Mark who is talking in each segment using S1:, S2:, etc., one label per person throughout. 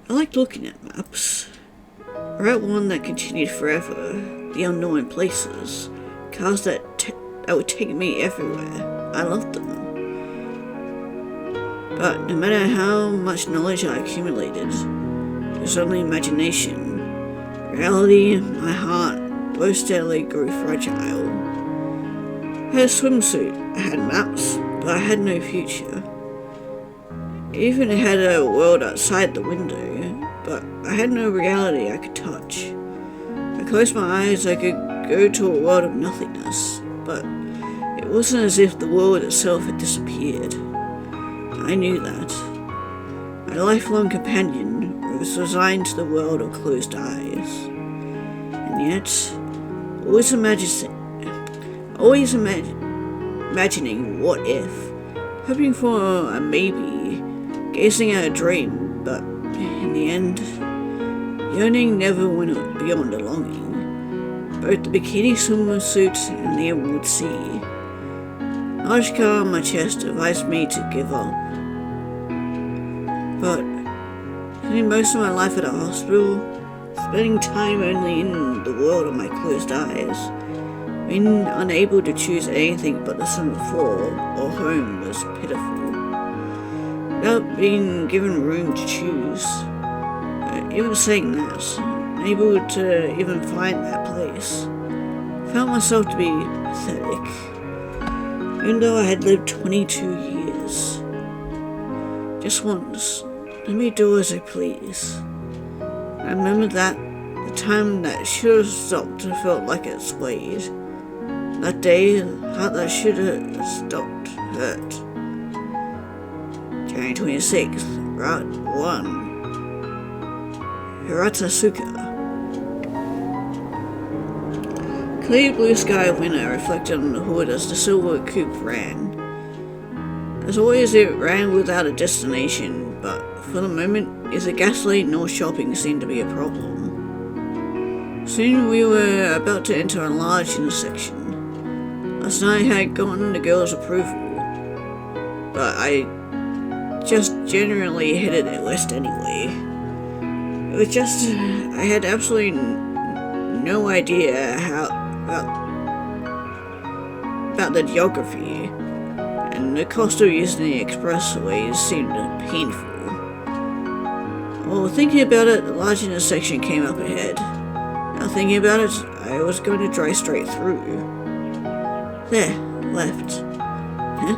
S1: I liked looking at maps. I wrote one that continued forever, the unknown places, cars that would take me everywhere. I loved them. But no matter how much knowledge I accumulated, it was only imagination. Reality, my heart, both steadily grew fragile. I had a swimsuit, I had maps, but I had no future. Even I had a world outside the window, but I had no reality I could touch. I closed my eyes, I could go to a world of nothingness, but it wasn't as if the world itself had disappeared. I knew that. My lifelong companion was resigned to the world of closed eyes. And yet, imagining what if, hoping for a maybe, gazing at a dream, but in the end, yearning never went beyond a longing. Both the bikini swimsuit and the emerald sea. A large scar on my chest advised me to give up. But spending most of my life at a hospital, spending time only in the world of my closed eyes, being unable to choose anything but the summer floor or home was pitiful. Without being given room to choose, even saying that, unable to even find that place, I felt myself to be pathetic, even though I had lived 22 years. Just once, let me do as I please. I remember that the time that should have stopped felt like it swayed. That day, the heart that should have stopped hurt. January 26th, Route 1. Hiratsuka. Clear blue sky winter reflected on the hood as the silver coupe ran. As always, it ran without a destination, but for the moment, neither gasoline nor shopping seemed to be a problem. Soon we were about to enter a large intersection. Last night I had gotten the girl's approval, but I just generally headed it west anyway. It was just, I had absolutely no idea about the geography, and the cost of using the expressways seemed painful. Well, thinking about it, the large intersection came up ahead. Now thinking about it, I was going to drive straight through. There, left. Huh?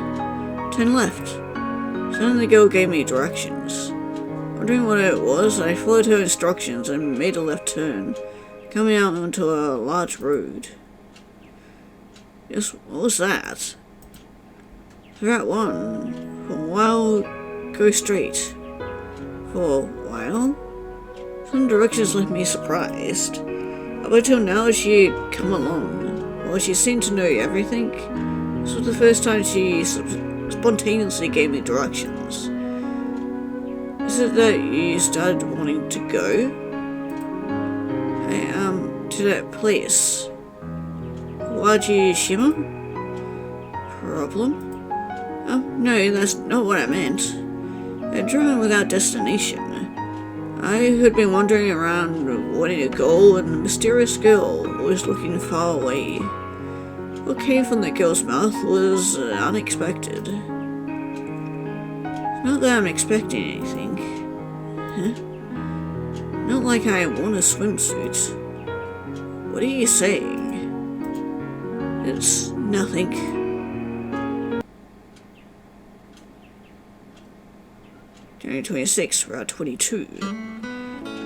S1: Turn left. Suddenly the girl gave me directions. Wondering what it was, I followed her instructions and made a left turn, coming out onto a large road. Yes, what was that? Route 1. For a while, go straight. For a while? Some directions left me surprised. Up until now, she had come along. While she seemed to know everything, this was the first time she spontaneously gave me directions. Is it that you started wanting to go? To that place. Waji Shima? Problem? Oh, no, that's not what I meant. I'd driven without destination. I had been wandering around wanting a goal, and the mysterious girl was looking far away. What came from the girl's mouth was unexpected. Not that I'm expecting anything. Huh? Not like I want a swimsuit. What are you saying? It's nothing. January 26th, Route 22.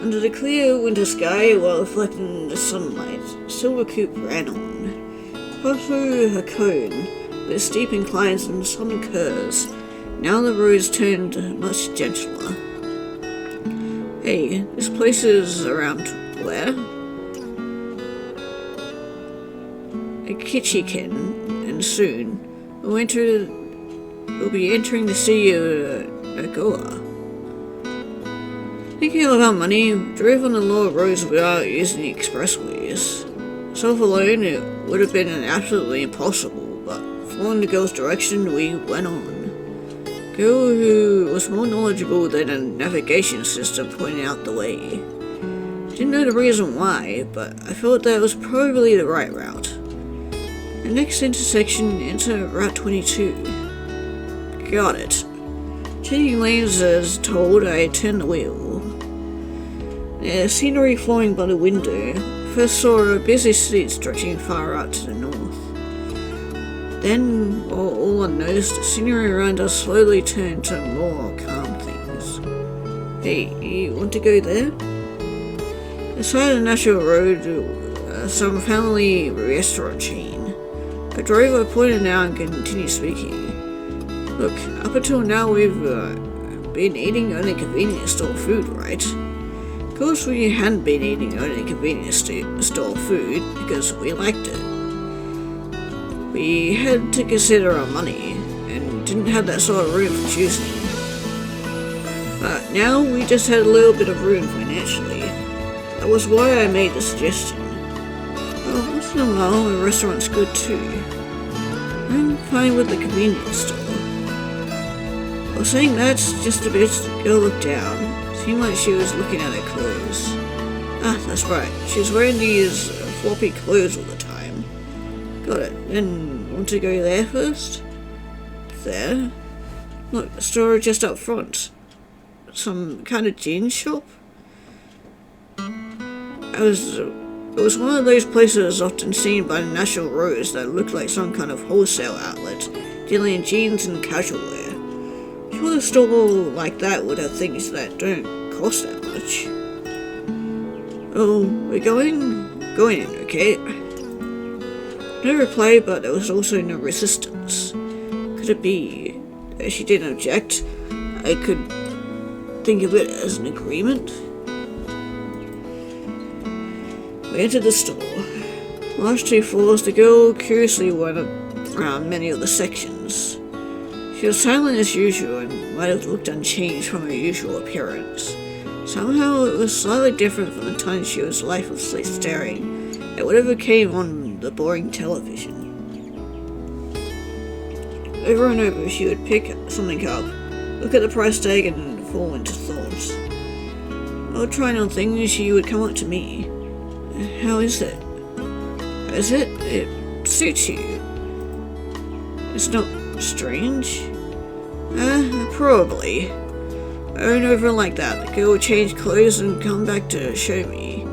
S1: Under the clear winter sky, while reflecting the sunlight, Silver Coupe ran on. Passed through her cone, with steep inclines and some curves. Now the roads turned much gentler. Hey, this place is around where? A Kichiken, and soon we'll be entering the city of Nagoya. Thinking about money, drove on the lower roads without using the expressways. Myself alone, it would have been absolutely impossible, but following the girl's direction, we went on. girl who was more knowledgeable than a navigation system pointing out the way. Didn't know the reason why, but I thought that was probably the right route. The next intersection into Route 22. Got it. Changing lanes as told, I turned the wheel. The scenery flowing by the window. First saw a busy street stretching far out to the north. Then, all unnoticed, the scenery around us slowly turned to more calm things. Hey, you want to go there? Beside the National Road, some family restaurant chain. A driver pointed out and continued speaking. Look, up until now we've been eating only convenience store food, right? Of course we hadn't been eating only convenience store food because we liked it. We had to consider our money and didn't have that sort of room for choosing. But now we just had a little bit of room financially. That was why I made the suggestion. Well, once in a while, a restaurant's good too. I'm fine with the convenience store. Well, saying that, just a bit, the girl looked down. Seemed like she was looking at her clothes. Ah, that's right. She was wearing these floppy clothes all the time. Got it. Then, want to go there first? There? Look, the store just up front. Some kind of jeans shop? It was one of those places often seen by the national roads that looked like some kind of wholesale outlet, dealing in jeans and casual wear. Sure, a store like that would have things that don't cost that much. Oh, we're going? Going in, okay? No reply, but there was also no resistance. Could it be that she didn't object? I could think of it as an agreement. We entered the store. Last 2 floors, the girl curiously went around many of the sections. She was silent as usual and might have looked unchanged from her usual appearance. Somehow it was slightly different from the time she was lifelessly staring at whatever came on the boring television. Over and over she would pick something up, look at the price tag and fall into thought. While trying on things, she would come up to me. How is it? Is it? It suits you. It's not strange? Probably. Over and over like that, the girl would change clothes and come back to show me.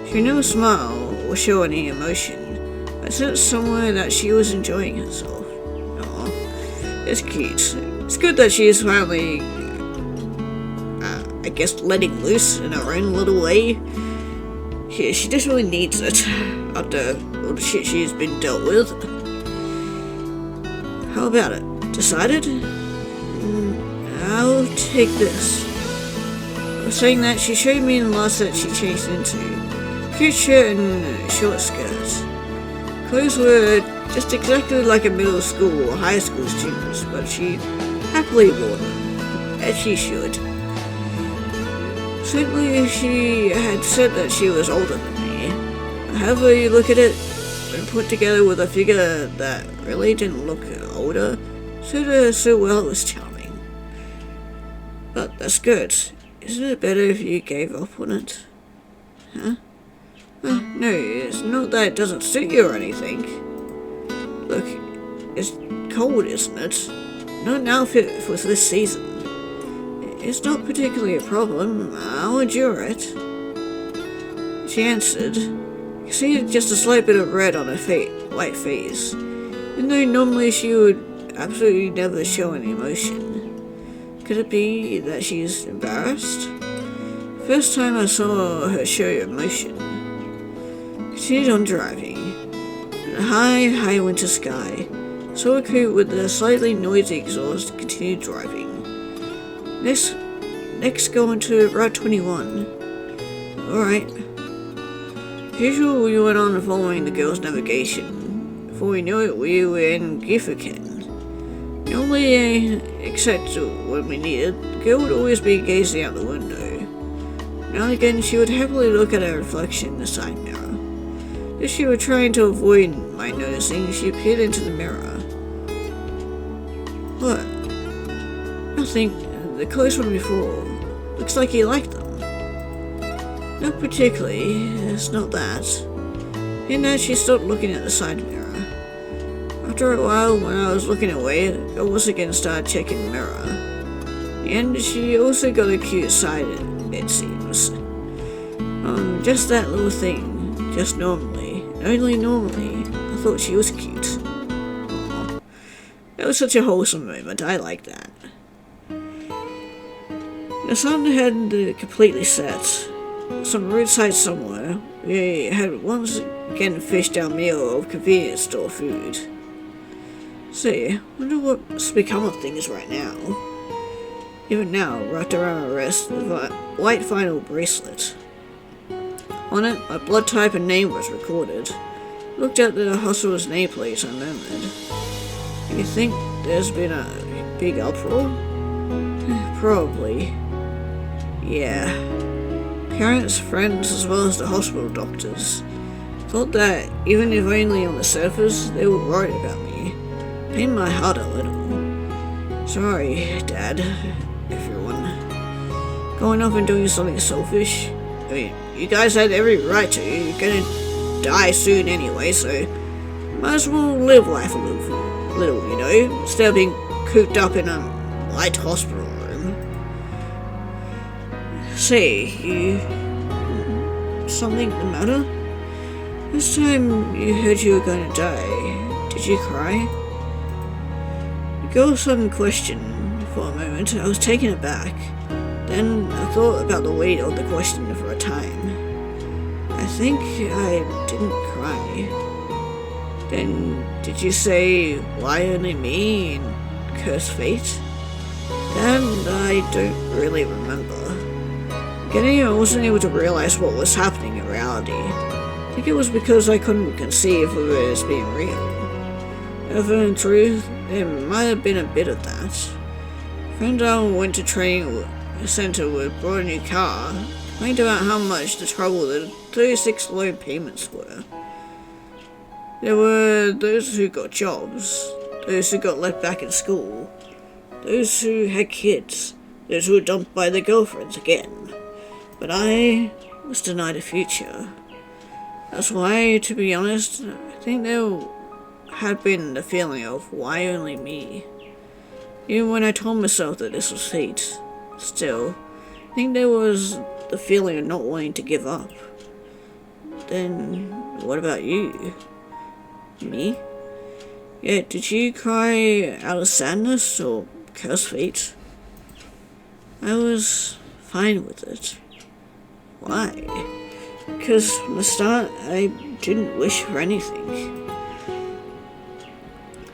S1: She would never smile or show any emotion. I sensed somewhere that she was enjoying herself. Aw, it's cute. It's good that she is finally, I guess, letting loose in her own little way. She definitely needs it, after all the shit she's been dealt with. How about it? Decided? I'll take this. Saying that, she showed me the last set she changed into. Cute shirt and short skirt. Clothes were just exactly like a middle school or high school student's, but she happily wore them, as she should. Certainly she had said that she was older than me. However you look at it, when put together with a figure that really didn't look older, suited so well it was charming. But that's good. Isn't it better if you gave up on it? Huh? No, it's not that it doesn't suit you or anything. Look, it's cold, isn't it? Not an outfit for this season. It's not particularly a problem. I'll endure it. She answered. You could see just a slight bit of red on her white face, even though normally she would absolutely never show any emotion. Could it be that she's embarrassed? First time I saw her show emotion. Continued on driving. In a high winter sky, saw a coupe with a slightly noisy exhaust continued driving. Next going to Route 21. Alright. As usual, we went on following the girl's navigation. Before we knew it, we were in Gifforken. Normally, except when we needed, the girl would always be gazing out the window. Now and again, she would happily look at her reflection in the side mirror. As she were trying to avoid my noticing, she peered into the mirror. What? think the clothes from before. Looks like you like them. Not particularly, it's not that. In that she stopped looking at the side mirror. After a while, when I was looking away, the girl once again started checking the mirror. And she also got a cute side, it seems. Just that little thing, just normally, only normally, I thought she was cute. Aww. That was such a wholesome moment, I like that. The sun had completely set. Some roadside somewhere, we had once again fished our meal of convenience store food. See, wonder what's become of things right now. Even now, wrapped around my wrist, the white vinyl bracelet. On it, my blood type and name was recorded. Looked at the hospital's nameplate and murmured, "You think there's been a big uproar?" Probably. Yeah. Parents, friends, as well as the hospital doctors thought that, even if only on the surface, they were worried about me. Pained my heart a little. Sorry, Dad, everyone. Going off and doing something selfish. I mean, you guys had every right to. You're gonna die soon anyway, so might as well live life a little, you know, instead of being cooped up in a light hospital room. Say, something the matter? This time you heard you were going to die. Did you cry? The girl suddenly questioned for a moment. I was taken aback. Then I thought about the weight of the question for a time. I think I didn't cry. Then did you say, why only me and curse fate? Then I don't really remember. Getting I wasn't able to realize what was happening in reality. I think it was because I couldn't conceive of it as being real. If in truth, there might have been a bit of that. Friend I went to training center with bought a new car, complained about how much the trouble the 36 loan payments were. There were those who got jobs, those who got let back in school, those who had kids, those who were dumped by their girlfriends again. But I was denied a future. That's why, to be honest, I think there had been the feeling of why only me. Even when I told myself that this was fate, still, I think there was the feeling of not wanting to give up. Then, what about you? Me? Yeah, did you cry out of sadness or curse fate? I was fine with it. Why? Because from the start, I didn't wish for anything.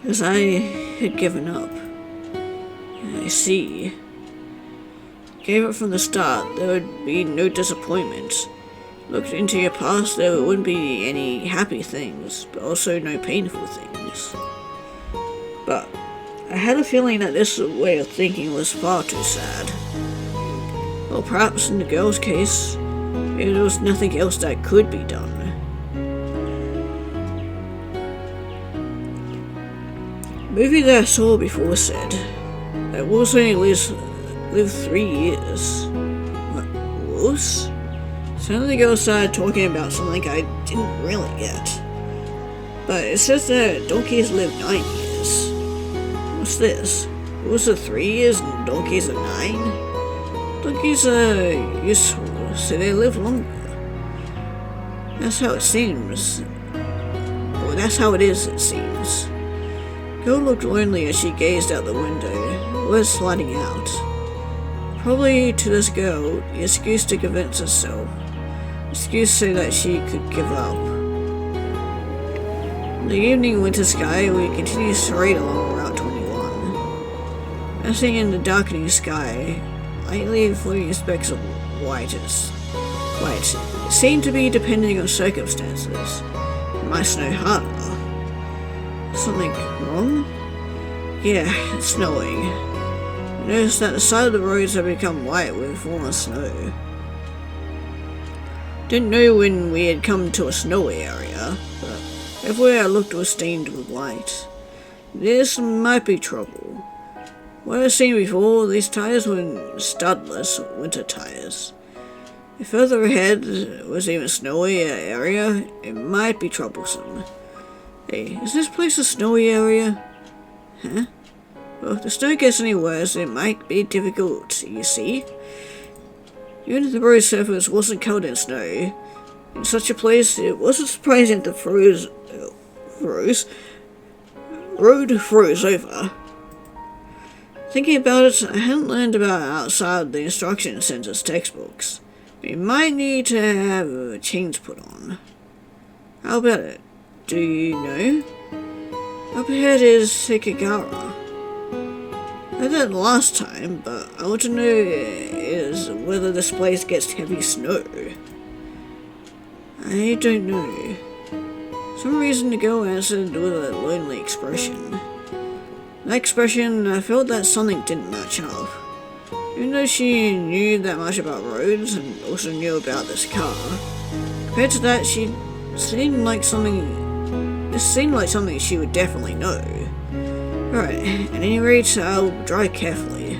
S1: Because I had given up. I see. Gave up from the start, there would be no disappointment. Looked into your past, there wouldn't be any happy things, but also no painful things. But I had a feeling that this way of thinking was far too sad. Or perhaps in the girl's case, there was nothing else that could be done. The movie that I saw before said that wolves only live 3 years. What, wolves? Suddenly the girl started talking about something I didn't really get. But it says that donkeys live 9 years. What's this? Wolves are 3 years and donkeys are 9? Donkeys are useful, so they live longer. That's how it seems. Or that's how it is, it seems. Girl looked lonely as she gazed out the window, words sliding out. Probably to this girl, the excuse to convince herself. Excuse so that she could give up. In the evening winter sky, we continued straight along Route 21. Passing in the darkening sky, lightly floating specks of white. It seemed to be depending on circumstances. It might snow harder. Something wrong? Yeah, it's snowing. I noticed that the side of the roads had become white with fallen snow. Didn't know when we had come to a snowy area, but everywhere I looked was stained with white. This might be trouble. What I've seen before, these tires were studless winter tires. If further ahead was even snowy area, it might be troublesome. Hey, is this place a snowy area? Huh? Well, if the snow gets any worse, it might be difficult, you see? Even if the road surface wasn't covered in snow, in such a place, it wasn't surprising the road froze over. Thinking about it, I hadn't learned about outside the instruction center's textbooks. We might need to have chains put on. How about it? Do you know? Up ahead is Sekigahara. I heard that last time, but I want to know is whether this place gets heavy snow. I don't know. Some reason the girl answered with a lonely expression. That expression, I felt that something didn't match up. Even though she knew that much about roads and also knew about this car, compared to that, this seemed like something she would definitely know. Alright, at any rate, I'll drive carefully.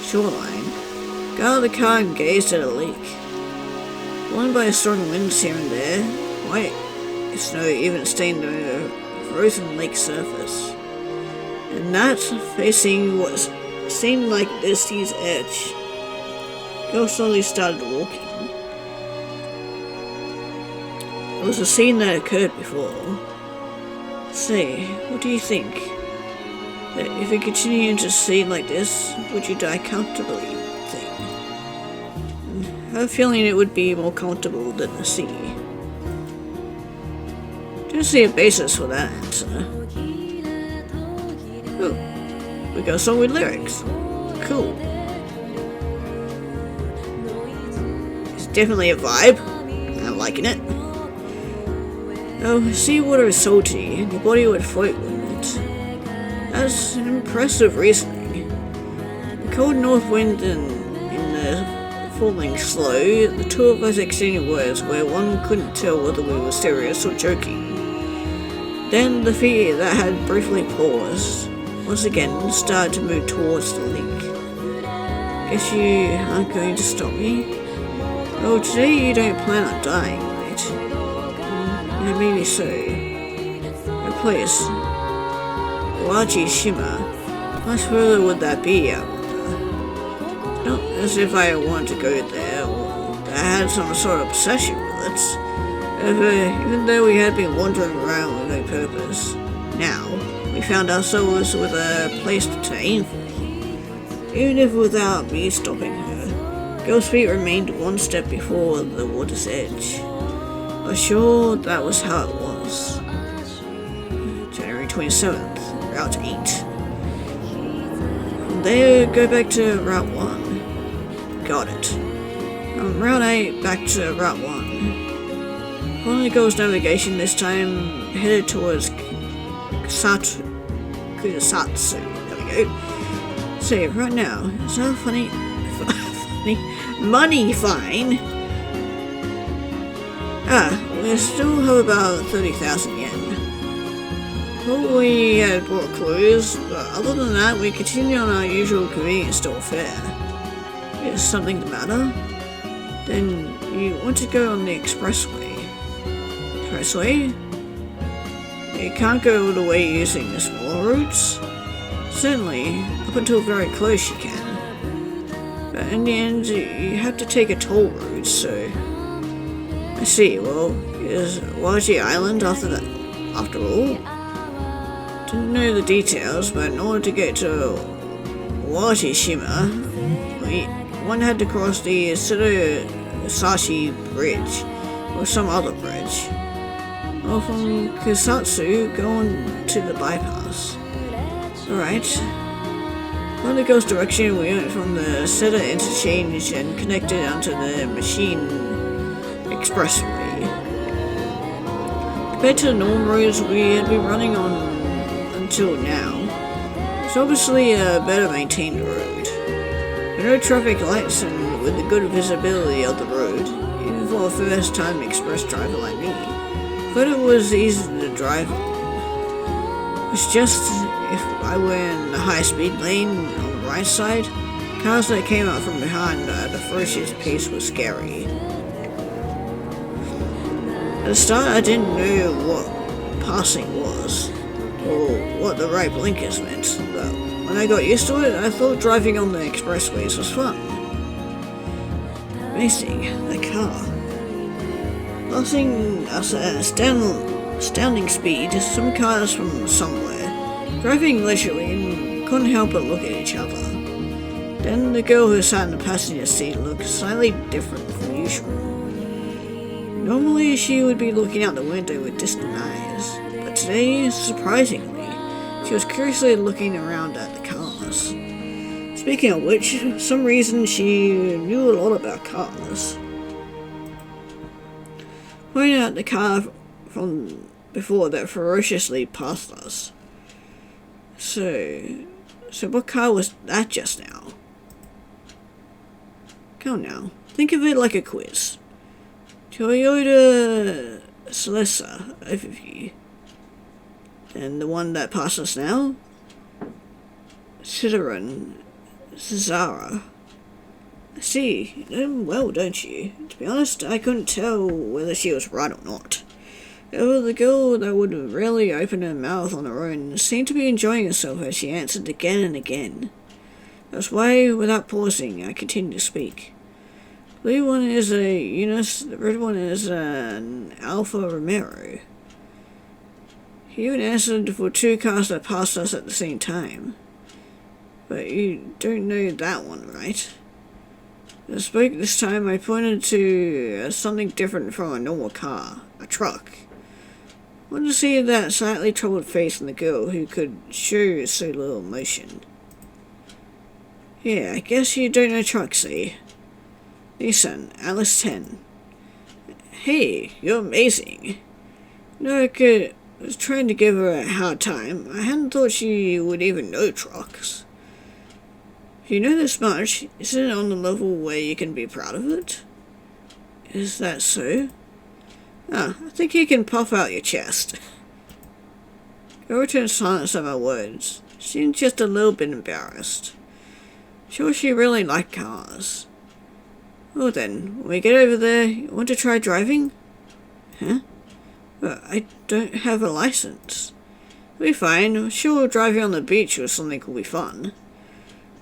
S1: Shoreline. Got out of the car and gazed at a lake. Blown by strong winds here and there, white snow even stained the frozen lake surface. And that, facing what seemed like the sea's edge, girl slowly started walking. It was a scene that occurred before. Say, what do you think? That if you continue to scene like this, would you die comfortably? I have a feeling it would be more comfortable than the sea. Don't see a basis for that answer. Oh, we got a song with lyrics. Cool. It's definitely a vibe. I'm liking it. Oh, seawater is salty, and your body would float with it. That's an impressive reasoning. The cold north wind and in the falling slow, the two of us exchanged words where one couldn't tell whether we were serious or joking. Then the fear that had briefly paused once again started to move towards the lake. Guess you aren't going to stop me? Oh, today you don't plan on dying, right? Yeah, maybe so. A place, Narcissu. How much further would that be, I wonder? Not as if I wanted to go there, or I had some sort of obsession with it. Even though we had been wandering around with no purpose, now we found ourselves with a place to aim for. Even if without me stopping her, girl's feet remained one step before the water's edge. I was sure that was how it was. January 27th, Route 8. From there, go back to Route 1. Got it. From Route 8 back to Route 1. Following the girl's navigation, this time headed towards Kusatsu. There we go. So, right now, is that funny? Money fine? We still have about 30,000 yen. Well, we had brought clues, but other than that, we continue on our usual convenience store fare. Is something the matter? Then you want to go on the expressway. Expressway? You can't go all the way using the smaller routes? Certainly, up until very close you can. But in the end, you have to take a toll route, so... I see, well, is Waji Island after all? Didn't know the details, but in order to get to Wajishima, one had to cross the Sashi Bridge, or some other bridge. Or from Kusatsu, going to the bypass. Alright. From the girl's direction, we went from the Seta interchange and connected onto the Machine Expressway. Compared to the normal roads we had been running on until now, it's obviously a better maintained road. With no traffic lights and with the good visibility of the road, even for a first time express driver like me, But it was easy to drive on. It's just if I were in the high-speed lane on the right side, cars that came up from behind at the ferocious pace was scary. At the start, I didn't know what passing was, or what the right blinkers meant, but when I got used to it, I thought driving on the expressways was fun. Racing the car. Passing us at astounding speed, some cars from somewhere, driving leisurely and couldn't help but look at each other. Then the girl who sat in the passenger seat looked slightly different from usual. Normally she would be looking out the window with distant eyes, but today, surprisingly, she was curiously looking around at the cars. Speaking of which, for some reason she knew a lot about cars. Pointing out the car from before that ferociously passed us. So what car was that just now? Come on now, think of it like a quiz. Toyota Celessa overview. And the one that passed us now? Citroen Cesara. I see. You know well, don't you? To be honest, I couldn't tell whether she was right or not. However, the girl that would rarely open her mouth on her own seemed to be enjoying herself as she answered again and again. That's why, without pausing, I continued to speak. The blue one is a Eunice, the red one is an Alfa Romero. He even answered for two cars that passed us at the same time. But you don't know that one, right? As I spoke this time, I pointed to something different from a normal car, a truck. I wanted to see that slightly troubled face in the girl who could show so little emotion. Yeah, I guess you don't know trucks, eh? Nissan, Alice 10. Hey, you're amazing. No, I was trying to give her a hard time. I hadn't thought she would even know trucks. If you know this much, isn't it on the level where you can be proud of it? Is that so? I think you can puff out your chest. Go returned silence at my words. She seemed just a little bit embarrassed. Sure she really liked cars. Well then, when we get over there, you want to try driving? Huh? But I don't have a license. It'll be fine. I'm sure driving on the beach or something will be fun.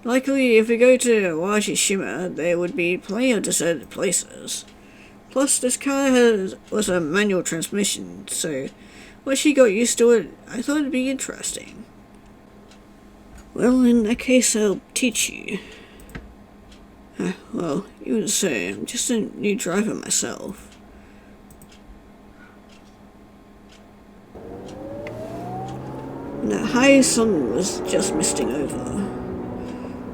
S1: Likely, if we go to Wajishima, there would be plenty of deserted places. Plus, this car was a manual transmission, so once she got used to it, I thought it'd be interesting. Well, in that case, I'll teach you. Well, even so, I'm just a new driver myself. The high sun was just misting over.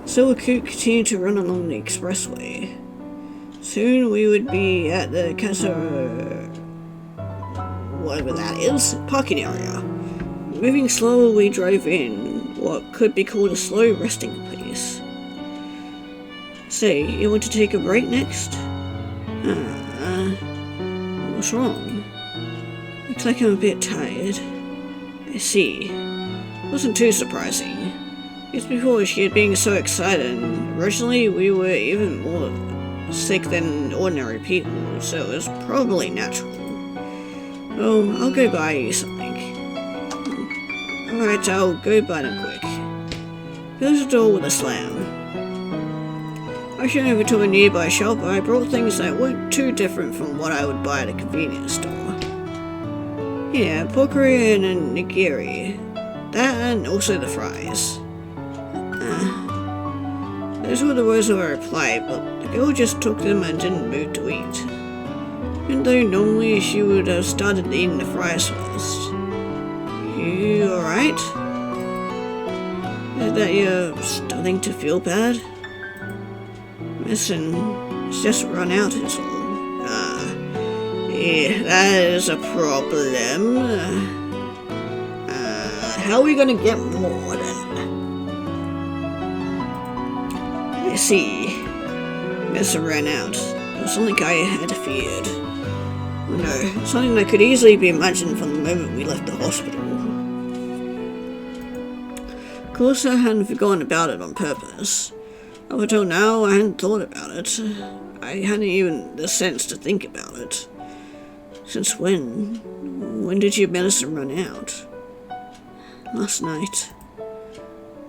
S1: So we could continue to run along the expressway. Soon we would be at the whatever that is, parking area. Moving slower, we drove in what could be called a slow resting place. Say, you want to take a break next? What's wrong? Looks like I'm a bit tired. I see. Wasn't too surprising. Just before she had been so excited, and originally we were even more sick than ordinary people, so it was probably natural. Oh, I'll go buy you something. Alright, I'll go buy them quick. Close the door with a slam. Rushing over to a nearby shop, I brought things that weren't too different from what I would buy at a convenience store. Yeah, pork curry and a nigiri. That and also the fries. Those were the words of her reply, but the girl just took them and didn't move to eat. Even though normally she would have started eating the fries first. You alright? Is that you're starting to feel bad? Listen, it's just run out is all. Yeah, that is a problem. How are we gonna get more then? I see. Medicine ran out. It was something I had feared. No, something that could easily be imagined from the moment we left the hospital. Of course, I hadn't forgotten about it on purpose. Up until now, I hadn't thought about it. I hadn't even the sense to think about it. Since when? When did your medicine run out? Last night.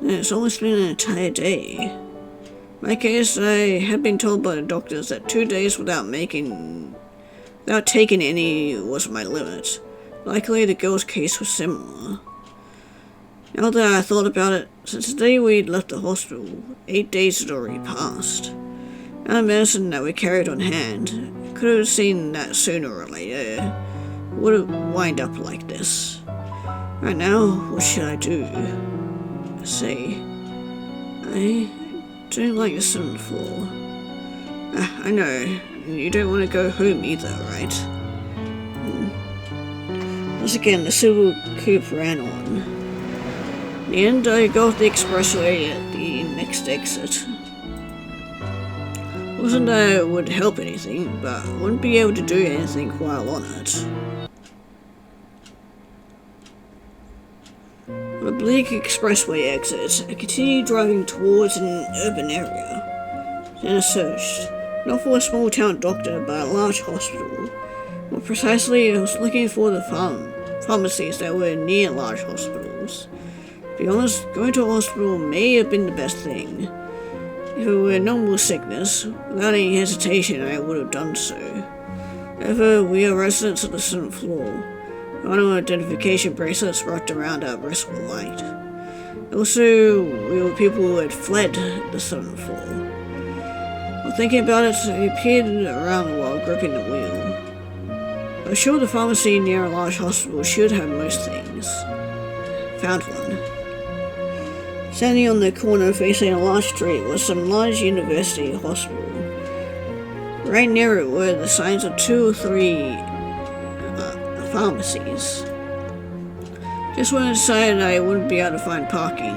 S1: It's almost been an entire day. In my case, I had been told by the doctors that 2 days without taking any was my limit. Likely the girl's case was similar. Now that I thought about it, since the day we'd left the hospital, 8 days had already passed. And the medicine that we carried on hand, could have seen that sooner or later, would have wind up like this. Right now, what should I do? Say, I don't like the 7th floor. I know, you don't want to go home either, right? Once again, the silver coupe ran on. In the end, I got off the expressway at the next exit. Wasn't that it would help anything, but I wouldn't be able to do anything while on it. On a bleak expressway exit, I continued driving towards an urban area. Then I searched, not for a small town doctor, but a large hospital. More precisely, I was looking for the pharmacies that were near large hospitals. To be honest, going to a hospital may have been the best thing. If it were normal sickness, without any hesitation I would have done so. However, we are residents of the 7th floor. Our identification bracelets wrapped around our wrists were white. Also, we were people who had fled the 7th floor. While thinking about it, I peered around while gripping the wheel. I was sure the pharmacy near a large hospital should have most things. Found one. Standing on the corner facing a large street was some large university hospital. Right near it were the signs of 2 or 3 pharmacies. Just when I decided I wouldn't be able to find parking,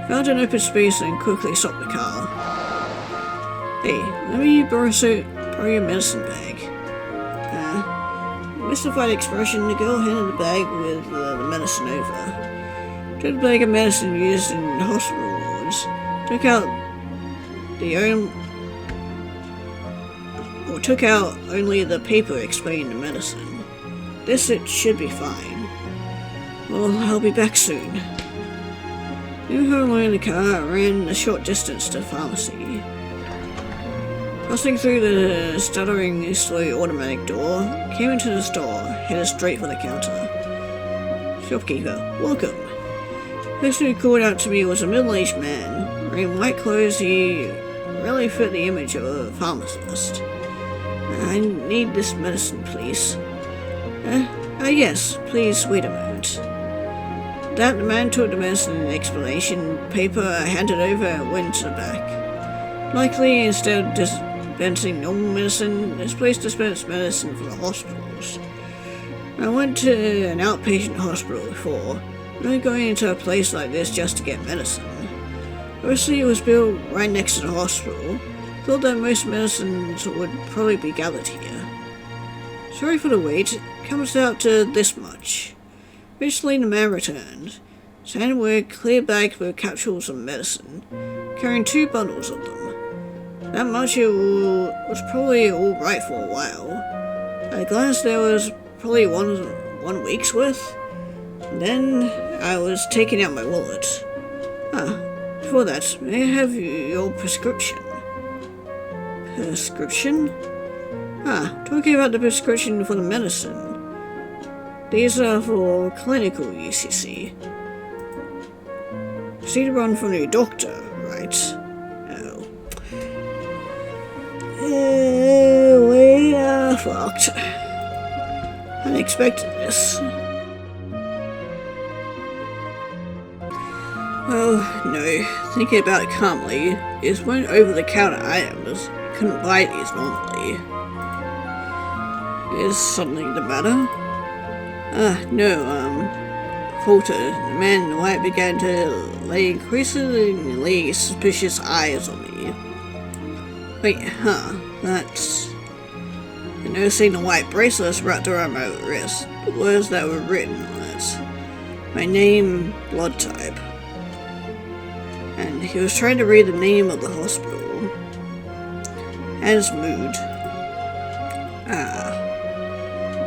S1: found an open space and quickly stopped the car. Hey, let me borrow your medicine bag. Mystified expression, the girl handed the bag with the medicine over. Took the bag of medicine used in hospital wards, took out only the paper explaining the medicine. This it should be fine. Well, I'll be back soon. Leaving her alone in the car, I ran a short distance to the pharmacy. Passing through the stuttering, slow automatic door, came into the store, headed straight for the counter. Shopkeeper, welcome. The person who called out to me was a middle-aged man. Wearing white clothes, he really fit the image of a pharmacist. I need this medicine, please. Yes, please wait a moment. That the man took the medicine and explanation paper handed over and went to the back. Likely, instead of dispensing normal medicine, this place dispensed medicine for the hospitals. I went to an outpatient hospital before, not going into a place like this just to get medicine. Obviously, it was built right next to the hospital. Thought that most medicines would probably be gathered here. Sorry for the wait. It comes out to this much. Eventually, the man returned. His hand were a clear bag with capsules of medicine, carrying 2 bundles of them. That much it was probably all right for a while. At a glance, there was probably one week's worth. Then I was taking out my wallet. Before that, may I have your prescription? Prescription? Talking about the prescription for the medicine. These are for clinical use, you see. Received one from your doctor, right? We fucked. Unexpected this. Well, no. Thinking about it calmly, these weren't over-the-counter items. Couldn't buy these normally. Is something the matter? Faltered. The man in white began to lay increasingly suspicious eyes on me. Wait, that's... and noticing the white bracelets wrapped around my wrist, the words that were written on it. My name, blood type. And he was trying to read the name of the hospital. As mood.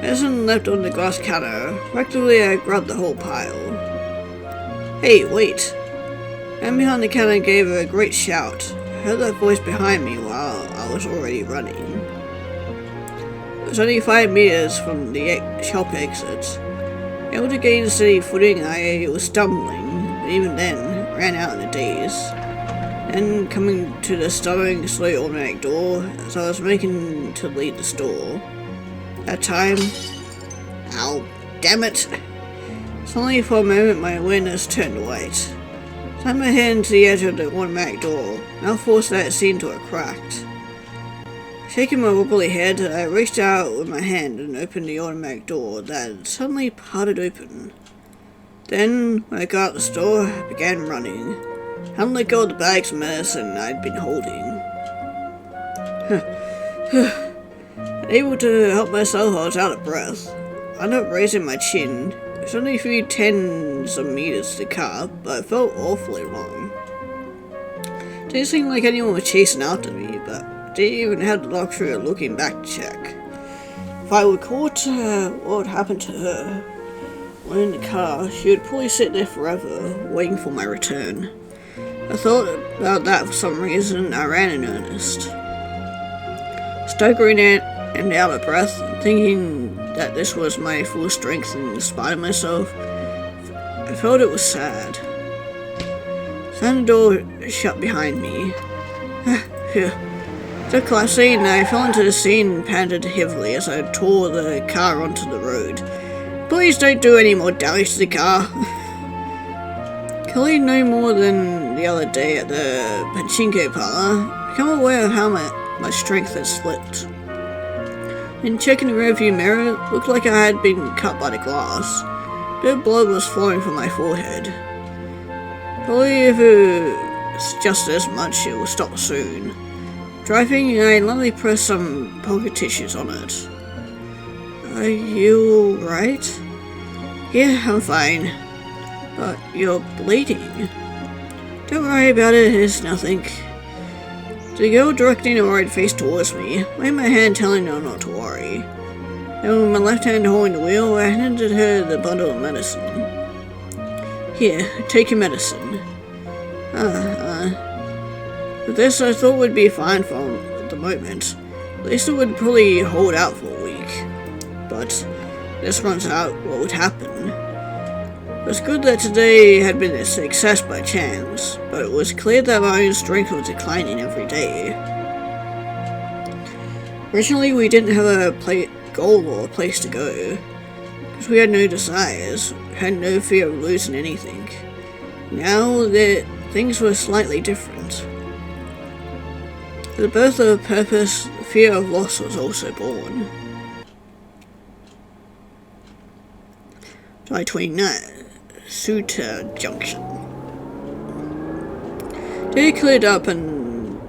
S1: Medicine left on the glass counter. Practically, I grabbed the whole pile. Hey, wait. Man behind the counter gave a great shout. I heard that voice behind me while I was already running. It was only 5 meters from the shop exit. Able to gain steady footing, I was stumbling, but even then, ran out in a daze. Then, coming to the stuttering, slow automatic door, as I was making to leave the store. That time... Ow, damn it! Suddenly, for a moment, my awareness turned white. Slammed my hand to the edge of the automatic door, now forced that it seemed to have cracked. Shaking my wobbly head, I reached out with my hand and opened the automatic door that suddenly parted open. Then, when I got out the store, I began running. I hadn't let go of the bags of medicine I'd been holding. Unable to help myself, I was out of breath. I ended up raising my chin. It was only a few tens of meters to the car, but it felt awfully wrong. Didn't seem like anyone was chasing after me, but I didn't even have the luxury of looking back to check. If I were caught, what would happen to her? When in the car, she would probably sit there forever, waiting for my return. I thought about that for some reason. I ran in earnest. Staggering it and out of breath, thinking that this was my full strength in spite of myself, I felt it was sad. Slammed the door shut behind me. So collapsing, I fell into the scene and panted heavily as I tore the car onto the road. Please don't do any more damage to the car. Clearly no more than the other day at the pachinko parlor, I became aware of how my strength had slipped. In checking the rearview mirror, it looked like I had been cut by the glass. A bit of blood was flowing from my forehead. Probably if it's just this much, it will stop soon. Driving, I lightly pressed some pocket tissues on it. Are you alright? Yeah, I'm fine. But you're bleeding. Don't worry about it, it's nothing. The girl directing a worried face towards me, waved my hand telling her not to worry. And with my left hand holding the wheel, I handed her the bundle of medicine. Here, take your medicine. But this I thought would be fine for the moment. At least it would probably hold out for a week. But this runs out, what would happen? It was good that today had been a success by chance, but it was clear that my own strength was declining every day. Originally, we didn't have a goal or a place to go, because we had no desires, had no fear of losing anything. Now, things were slightly different. With the birth of a purpose, the fear of loss was also born. July 29th. Suta Junction. Day cleared up and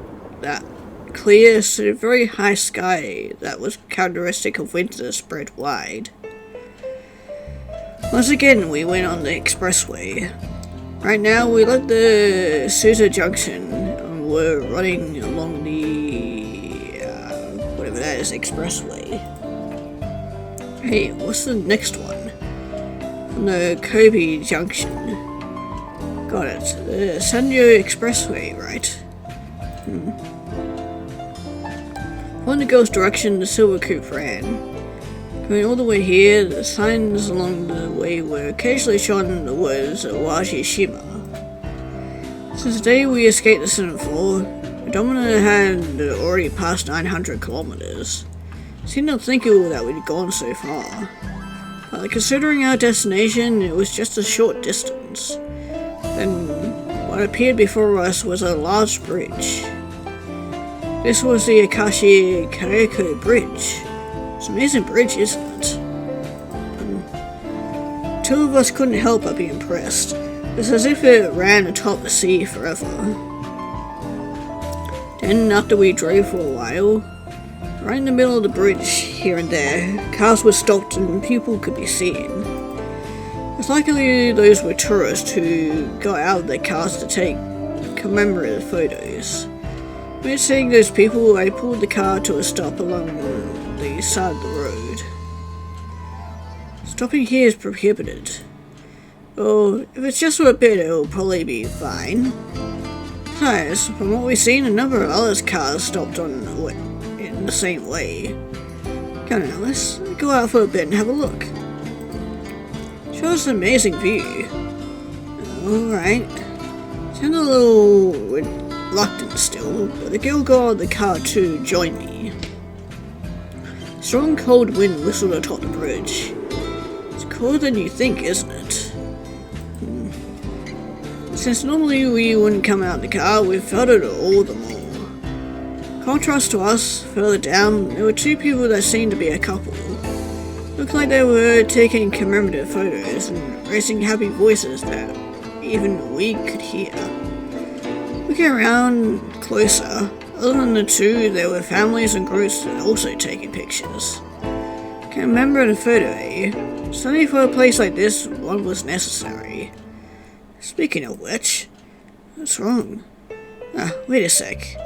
S1: that clear, very high sky that was characteristic of winter spread wide. Once again, we went on the expressway. Right now, we left the Suta Junction and we're running along the whatever that is, expressway. Hey, what's the next one? On the Kobe Junction. Got it. The Sanyo Expressway, right? Following the girl's direction, the silver coupe ran. Coming all the way here, the signs along the way were occasionally shown in the words Wajishima. Since the day we escaped the 7th floor, the Domino had already passed 900 kilometers. Seemed unthinkable that we'd gone so far. Considering our destination, it was just a short distance. Then, what appeared before us was a large bridge. This was the Akashi Kareko Bridge. It's an amazing bridge, isn't it? Two of us couldn't help but be impressed. It's as if it ran atop the sea forever. Then, after we drove for a while, Right in the middle of the bridge, here and there, cars were stopped and people could be seen. It's likely those were tourists who got out of their cars to take commemorative photos. When seeing those people, I pulled the car to a stop along the side of the road. Stopping here is prohibited. Oh, if it's just for a bit, it'll probably be fine. Besides, from what we've seen, a number of other cars stopped in the same way. Come on, let's go out for a bit and have a look. Show us an amazing view. Alright. Sound a little reluctant still, but the girl got out of the car to join me. Strong cold wind whistled atop the bridge. It's colder than you think, isn't it? Since normally we wouldn't come out of the car, we felt it all the more. Contrast to us, further down, there were two people that seemed to be a couple. Looked like they were taking commemorative photos and raising happy voices that even we could hear. Looking around closer, other than the two, there were families and groups that also taking pictures. Can't remember the photo, eh? Certainly for a place like this, one was necessary. Speaking of which, what's wrong? Wait a sec.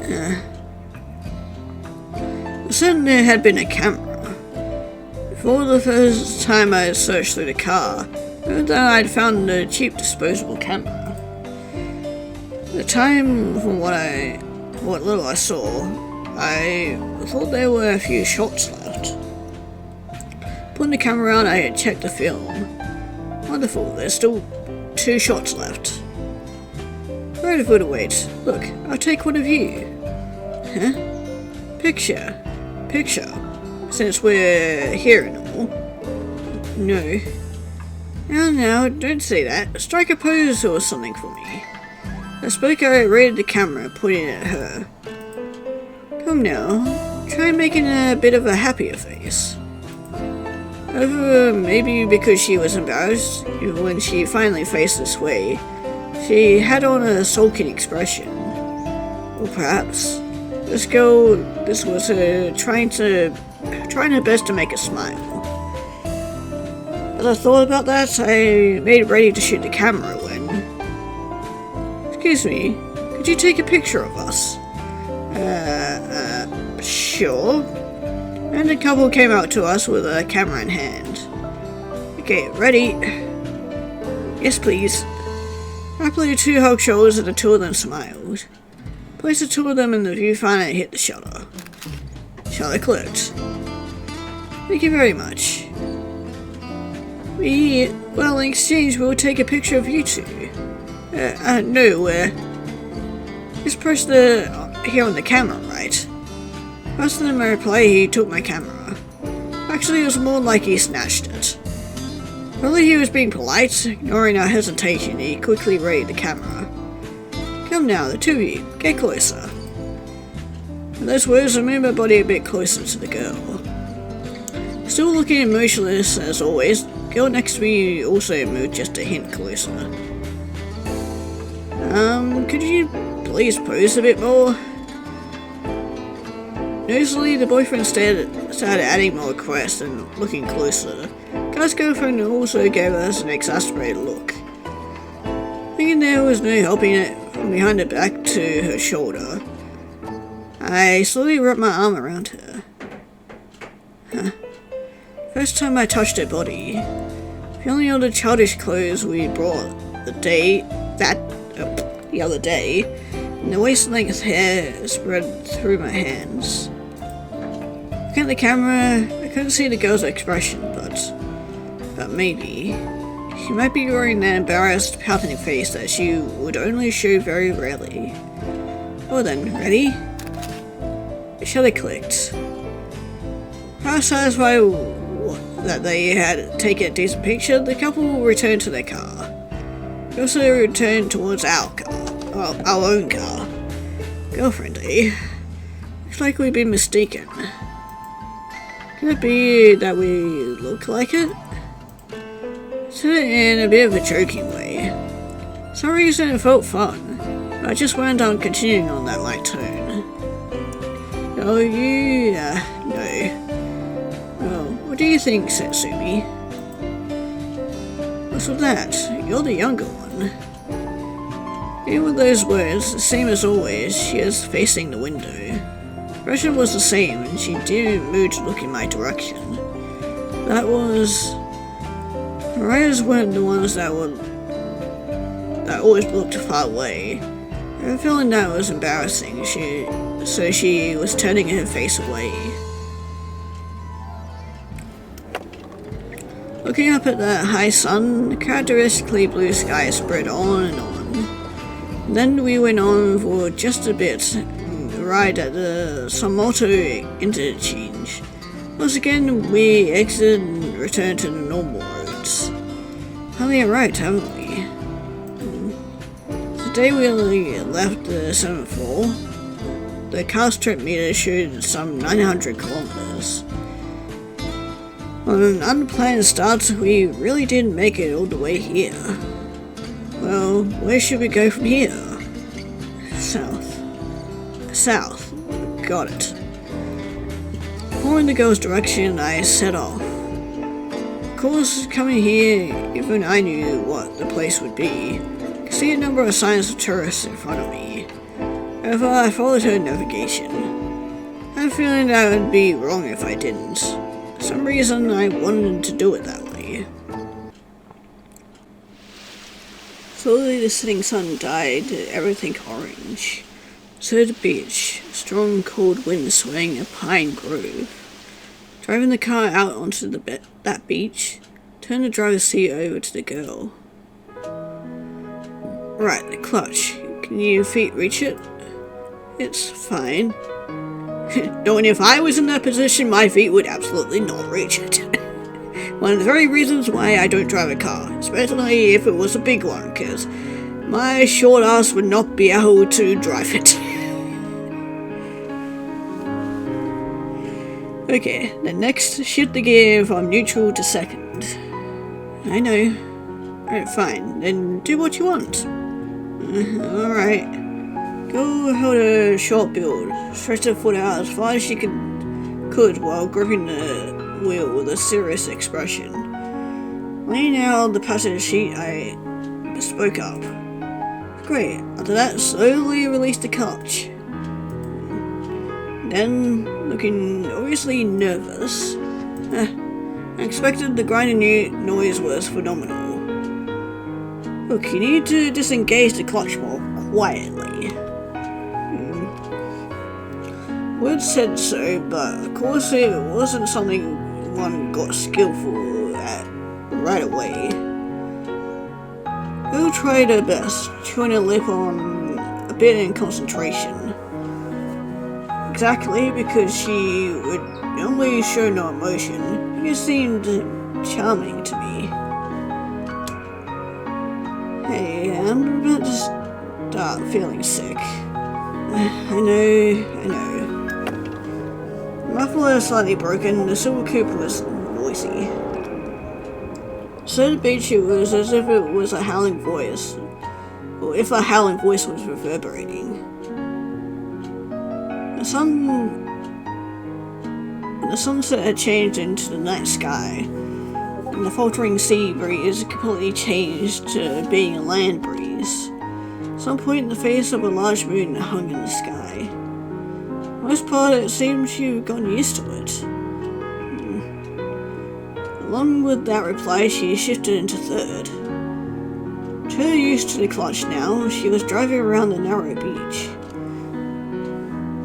S1: There certainly had been a camera. Before the first time I searched through the car, I heard that I'd found a cheap disposable camera. At the time, from what little I saw, I thought there were a few shots left. Putting the camera out, I had checked the film. Wonderful, there's still 2 shots left. Right for to wait. Look, I'll take one of you. Huh? Picture. Since we're here and all. No. Now, don't say that. Strike a pose or something for me. I spoke, I raided the camera, pointing at her. Come now, try making a bit of a happier face. Maybe because she was embarrassed, when she finally faced this way, she had on a sulking expression. Or perhaps, this was her trying her best to make a smile. As I thought about that, I made ready to shoot the camera when... Excuse me, could you take a picture of us? Sure. And the couple came out to us with a camera in hand. Okay, ready? Yes, please. Happily, the 2 hugged shoulders and the 2 of them smiled. Placed the 2 of them in the viewfinder and hit the shutter. Shutter clicked. Thank you very much. Well, in exchange, we'll take a picture of you 2. Just press here on the camera, right? Faster than my reply, he took my camera. Actually, it was more like he snatched it. Probably he was being polite, ignoring our hesitation, he quickly raided the camera. Come now, the 2 of you, get closer. With those words, I moved my body a bit closer to the girl. Still looking emotionless as always, the girl next to me also moved just a hint closer. Could you please pose a bit more? Noisily, the boyfriend started adding more requests and looking closer. Guy's girlfriend also gave us an exasperated look. Thinking there was no helping it, from behind her back to her shoulder, I slowly wrapped my arm around her. First time I touched her body, feeling all the childish clothes we brought the other day, and the waist-length hair spread through my hands. Looking at the camera, I couldn't see the girl's expression, but maybe she might be wearing that embarrassed, pouting face that she would only show very rarely. Well then, ready? The shutter clicked. How satisfied that they had taken a decent picture, the couple returned to their car. They also returned towards our own car. Girlfriend, eh? Looks like we've been mistaken. Could it be that we look like it? Said it in a bit of a joking way. For some reason it felt fun, but I just went on continuing on that light tone. Oh, you, no. Well, what do you think, Satsumi? What's with that? You're the younger one. Even with those words, the same as always, she is facing the window. The expression was the same, and she didn't move to look in my direction. That was... Her eyes weren't the ones that always looked far away. I had a feeling that was embarrassing, so she was turning her face away. Looking up at the high sun, the characteristically blue sky spread on and on. Then we went on for just a bit, right at the Samoto interchange. Once again, we exited and returned to the normal roads. Finally arrived, haven't we? The day we left the 7th floor, the car's trip meter showed some 900 kilometers. On an unplanned start, we really didn't make it all the way here. Well, where should we go from here? South. South. Got it. Following the girl's direction, I set off. Of course, coming here, even I knew what the place would be. I could see a number of signs of tourists in front of me. However, I followed her navigation. I had a feeling that I would be wrong if I didn't. For some reason, I wanted to do it that way. Slowly, the setting sun dyed everything orange. So the beach, a strong cold wind swaying a pine grove. Driving the car out onto that beach, turned the driver's seat over to the girl. Right, the clutch. Can your feet reach it? It's fine. Knowing if I was in that position, my feet would absolutely not reach it. One of the very reasons why I don't drive a car, especially if it was a big one, because my short ass would not be able to drive it. Okay, then next, shift the gear from neutral to second. I know. Alright, fine, then do what you want. Alright. Go hold a short build, stretch her foot out as far as she could while gripping the wheel with a serious expression. Laying out on the passenger seat, I spoke up. Great, after that, slowly release the clutch. Then, looking obviously nervous, I expected the grinding noise was phenomenal. Look, you need to disengage the clutch more quietly. Words said so, but of course it wasn't something one got skillful at right away. We'll try her best, chewing her lip on a bit in concentration. Exactly, because she would normally show no emotion. It seemed charming to me. Hey, I'm about to start feeling sick. I know. The muffler is slightly broken, the silver coupe was noisy. So the beach, it was as if it was a howling voice, or if a howling voice was reverberating. The sunset had changed into the night sky, and the faltering sea breeze completely changed to being a land breeze. At some point, the face of a large moon hung in the sky. Most part, it seemed she'd gotten used to it. Along with that reply, she shifted into third. Too used to the clutch now, she was driving around the narrow beach.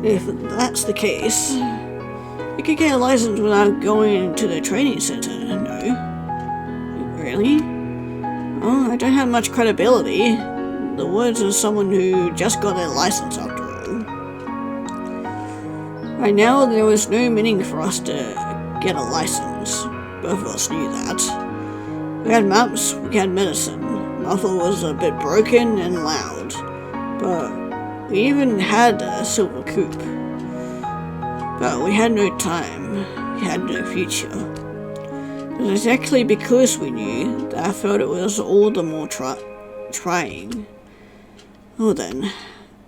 S1: If that's the case, you could get a license without going to the training center, no? Really? Oh, I don't have much credibility. The words of someone who just got their license after all. Right now, there was no meaning for us to get a license. Both of us knew that. We had maps, we had medicine. Muffler was a bit broken and loud, but we even had a silver coupe. But we had no time, we had no future. It was exactly because we knew that I felt it was all the more trying. Well then,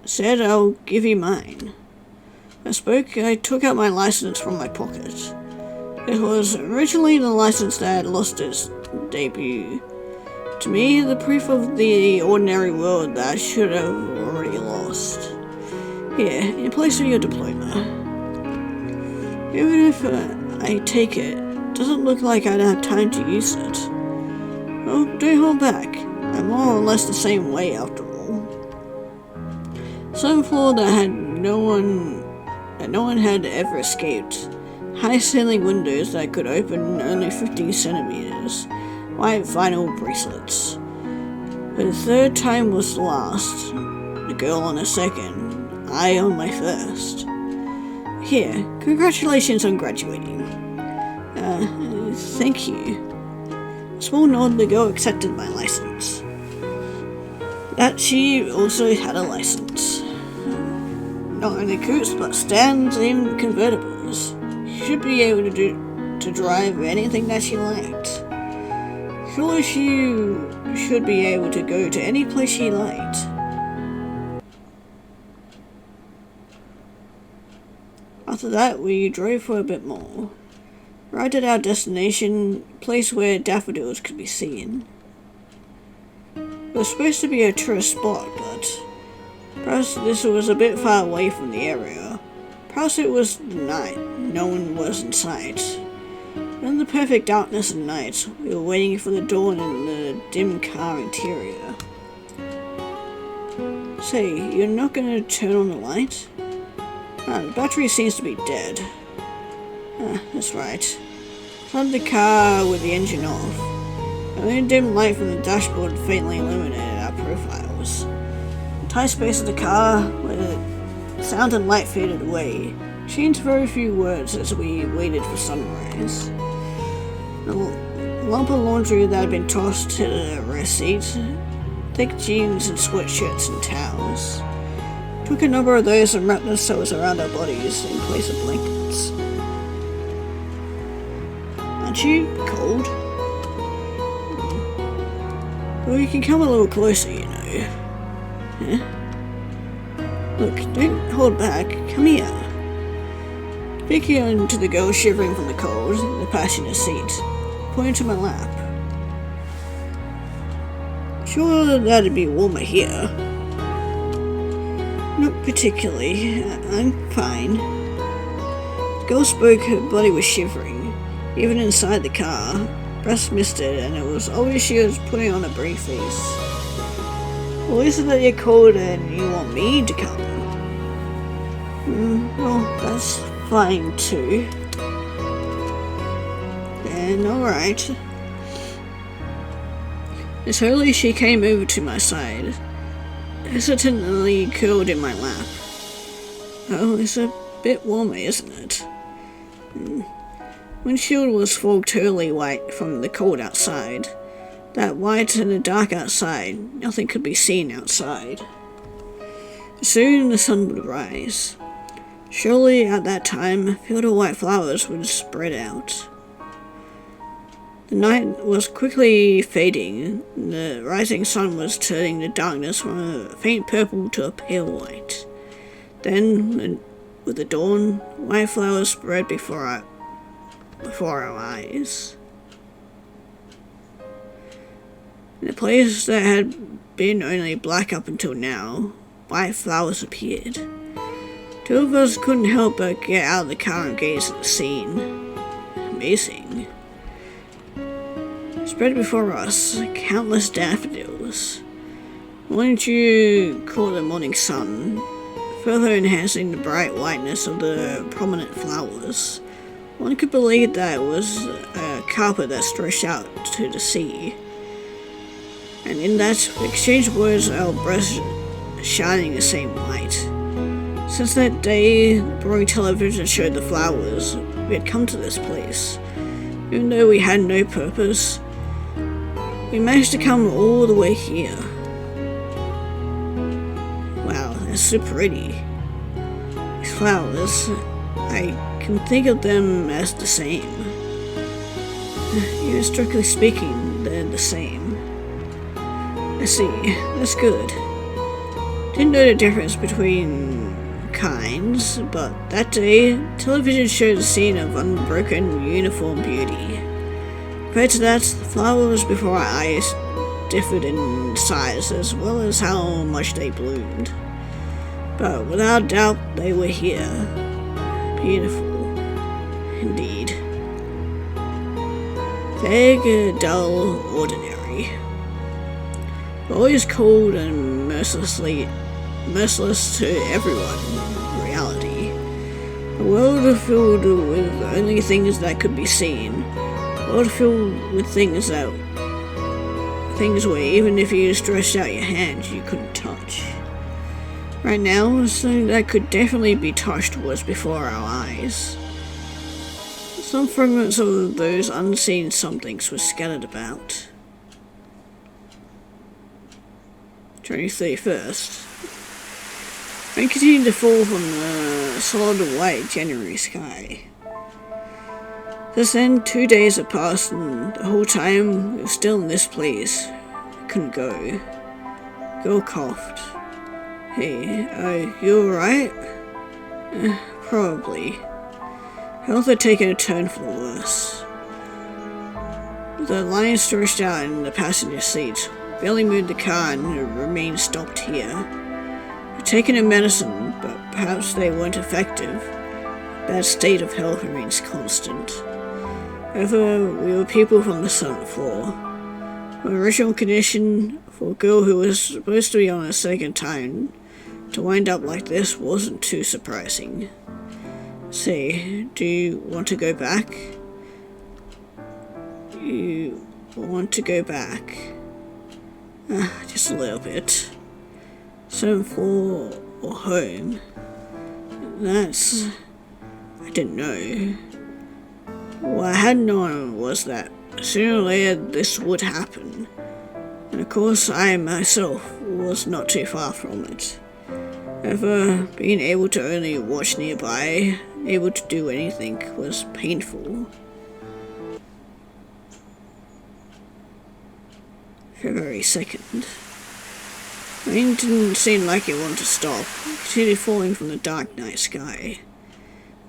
S1: said I'll give you mine. I took out my license from my pocket. It was originally the license that had lost its debut. To me, the proof of the ordinary world that I should have already lost. Here, in place of your diploma. Even if I take it, doesn't look like I'd have time to use it. Well, don't hold back. I'm more or less the same way after all. Some floor that no one had ever escaped. High ceiling windows that could open only 15 centimeters. White vinyl bracelets. But the third time was the last. The girl on a second. I on my first. Here, congratulations on graduating. Thank you. A small nod, the girl accepted my license. That she also had a license. Not only coupes, but sedans and convertibles. She should be able to drive anything that she liked. Surely she should be able to go to any place she liked. After that, we drove for a bit more. Arrived at our destination, a place where daffodils could be seen. It was supposed to be a tourist spot, but perhaps this was a bit far away from the area. Perhaps it was the night, no one was in sight. In the perfect darkness of night, we were waiting for the dawn in the dim car interior. Say, you're not going to turn on the light? The battery seems to be dead. That's right. Started the car with the engine off. Only dim light from the dashboard faintly illuminated our profiles. The tight space of the car, where the sound and light faded away, exchanged very few words as we waited for sunrise. The lump of laundry that had been tossed to the rear seat, thick jeans and sweatshirts and towels. Took a number of those and wrapped themselves around our bodies in place of blankets. Aren't you cold? Well, you can come a little closer, you know. Yeah? Look, don't hold back. Come here. Speaking to the girl shivering from the cold in the passenger seat, pointing to my lap. Sure, that'd be warmer here. Not particularly. I'm fine. The girl spoke, her body was shivering. Even inside the car, breath misted, and it was obvious she was putting on a brave face. Well, is it that you're cold and you want me to come? Well, that's fine too. And alright. Slowly she came over to my side, hesitantly curled in my lap. Oh, it's a bit warmer, isn't it? Windshield was fogged totally white from the cold outside. That white and the dark outside, nothing could be seen outside. Soon the sun would rise. Surely at that time, a field of white flowers would spread out. The night was quickly fading. The rising sun was turning the darkness from a faint purple to a pale white. Then, with the dawn, white flowers spread before our eyes. In a place that had been only black up until now, white flowers appeared. Two of us couldn't help but get out of the car and gaze at the scene. Amazing. Spread before us, countless daffodils. Wouldn't you call the morning sun, further enhancing the bright whiteness of the prominent flowers? One could believe that it was a carpet that stretched out to the sea. And in that, we exchanged words, our breaths shining the same light. Since that day, the boring television showed the flowers, we had come to this place. Even though we had no purpose, we managed to come all the way here. Wow, that's so pretty. These flowers, I can think of them as the same. Even strictly speaking, they're the same. I see, that's good. Didn't know the difference between kinds, but that day, television showed a scene of unbroken, uniform beauty. Compared to that, the flowers before our eyes differed in size as well as how much they bloomed. But without doubt, they were here. Beautiful, indeed. Vague, dull, ordinary. Always cold and merciless to everyone, reality. A world filled with only things that could be seen. A world filled with things where even if you stretched out your hands, you couldn't touch. Right now, something that could definitely be touched was before our eyes. Some fragments of those unseen somethings were scattered about. 31st. Rain continued to fall from the solid white January sky. Since then, 2 days had passed, and the whole time we were still in this place. I couldn't go. Girl coughed. Hey, you alright? Probably. Health had taken a turn for the worse. The line stretched out in the passenger seat. Barely moved the car and remained stopped here. I'd taken her medicine, but perhaps they weren't effective. Bad state of health remains constant. However, we were people from the 7th floor. My original condition for a girl who was supposed to be on her second time to wind up like this wasn't too surprising. Say, do you want to go back? You want to go back? Just a little bit. 7th floor or home? That's... I didn't know. What I had known was that sooner or later this would happen. And of course I myself was not too far from it. However, being able to only watch nearby, able to do anything, was painful. February 2nd. Rain didn't seem like it wanted to stop. It continued falling from the dark night sky.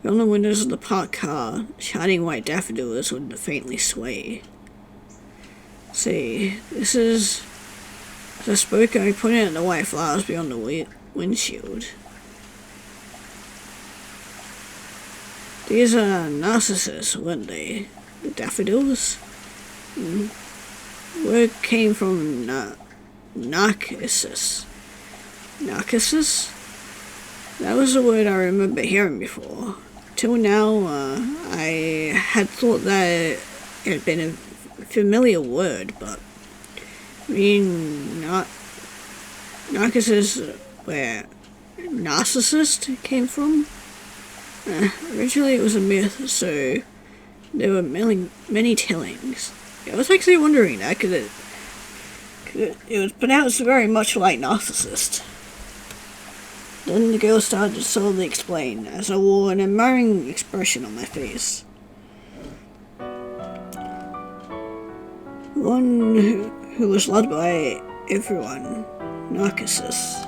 S1: Beyond the windows of the parked car, shining white daffodils would faintly sway. See, this is... As I spoke, I pointed at the white flowers beyond the windshield. These are narcissus, weren't they? The daffodils? Word came from Narcissus. Narcissus? That was a word I remember hearing before. Till now, I had thought that it had been a familiar word, but I mean, Narcissus, where narcissist came from? Originally it was a myth, so there were many tellings. I was actually wondering that, because it was pronounced very much like narcissist. Then the girl started to slowly explain, as I wore an admiring expression on my face. One who was loved by everyone, Narcissus.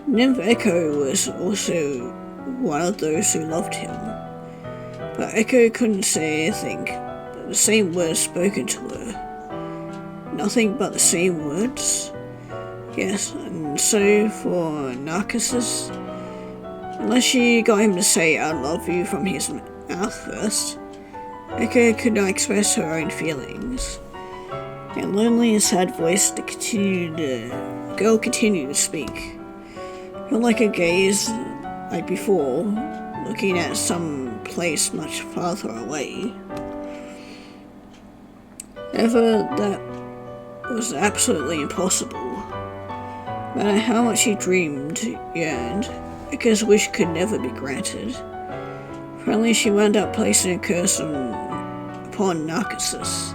S1: Nymph Echo was also one of those who loved him, but Echo couldn't say anything but the same words spoken to her. Nothing but the same words? Yes, and so for Narcissus, unless she got him to say I love you from his mouth first, Echo could not express her own feelings. And lonely and sad voice, the girl continued to speak. Felt like a gaze, like before, looking at some place much farther away. However, that was absolutely impossible. No matter how much he dreamed, yearned, Echo's wish could never be granted. Finally, she wound up placing a curse upon Narcissus.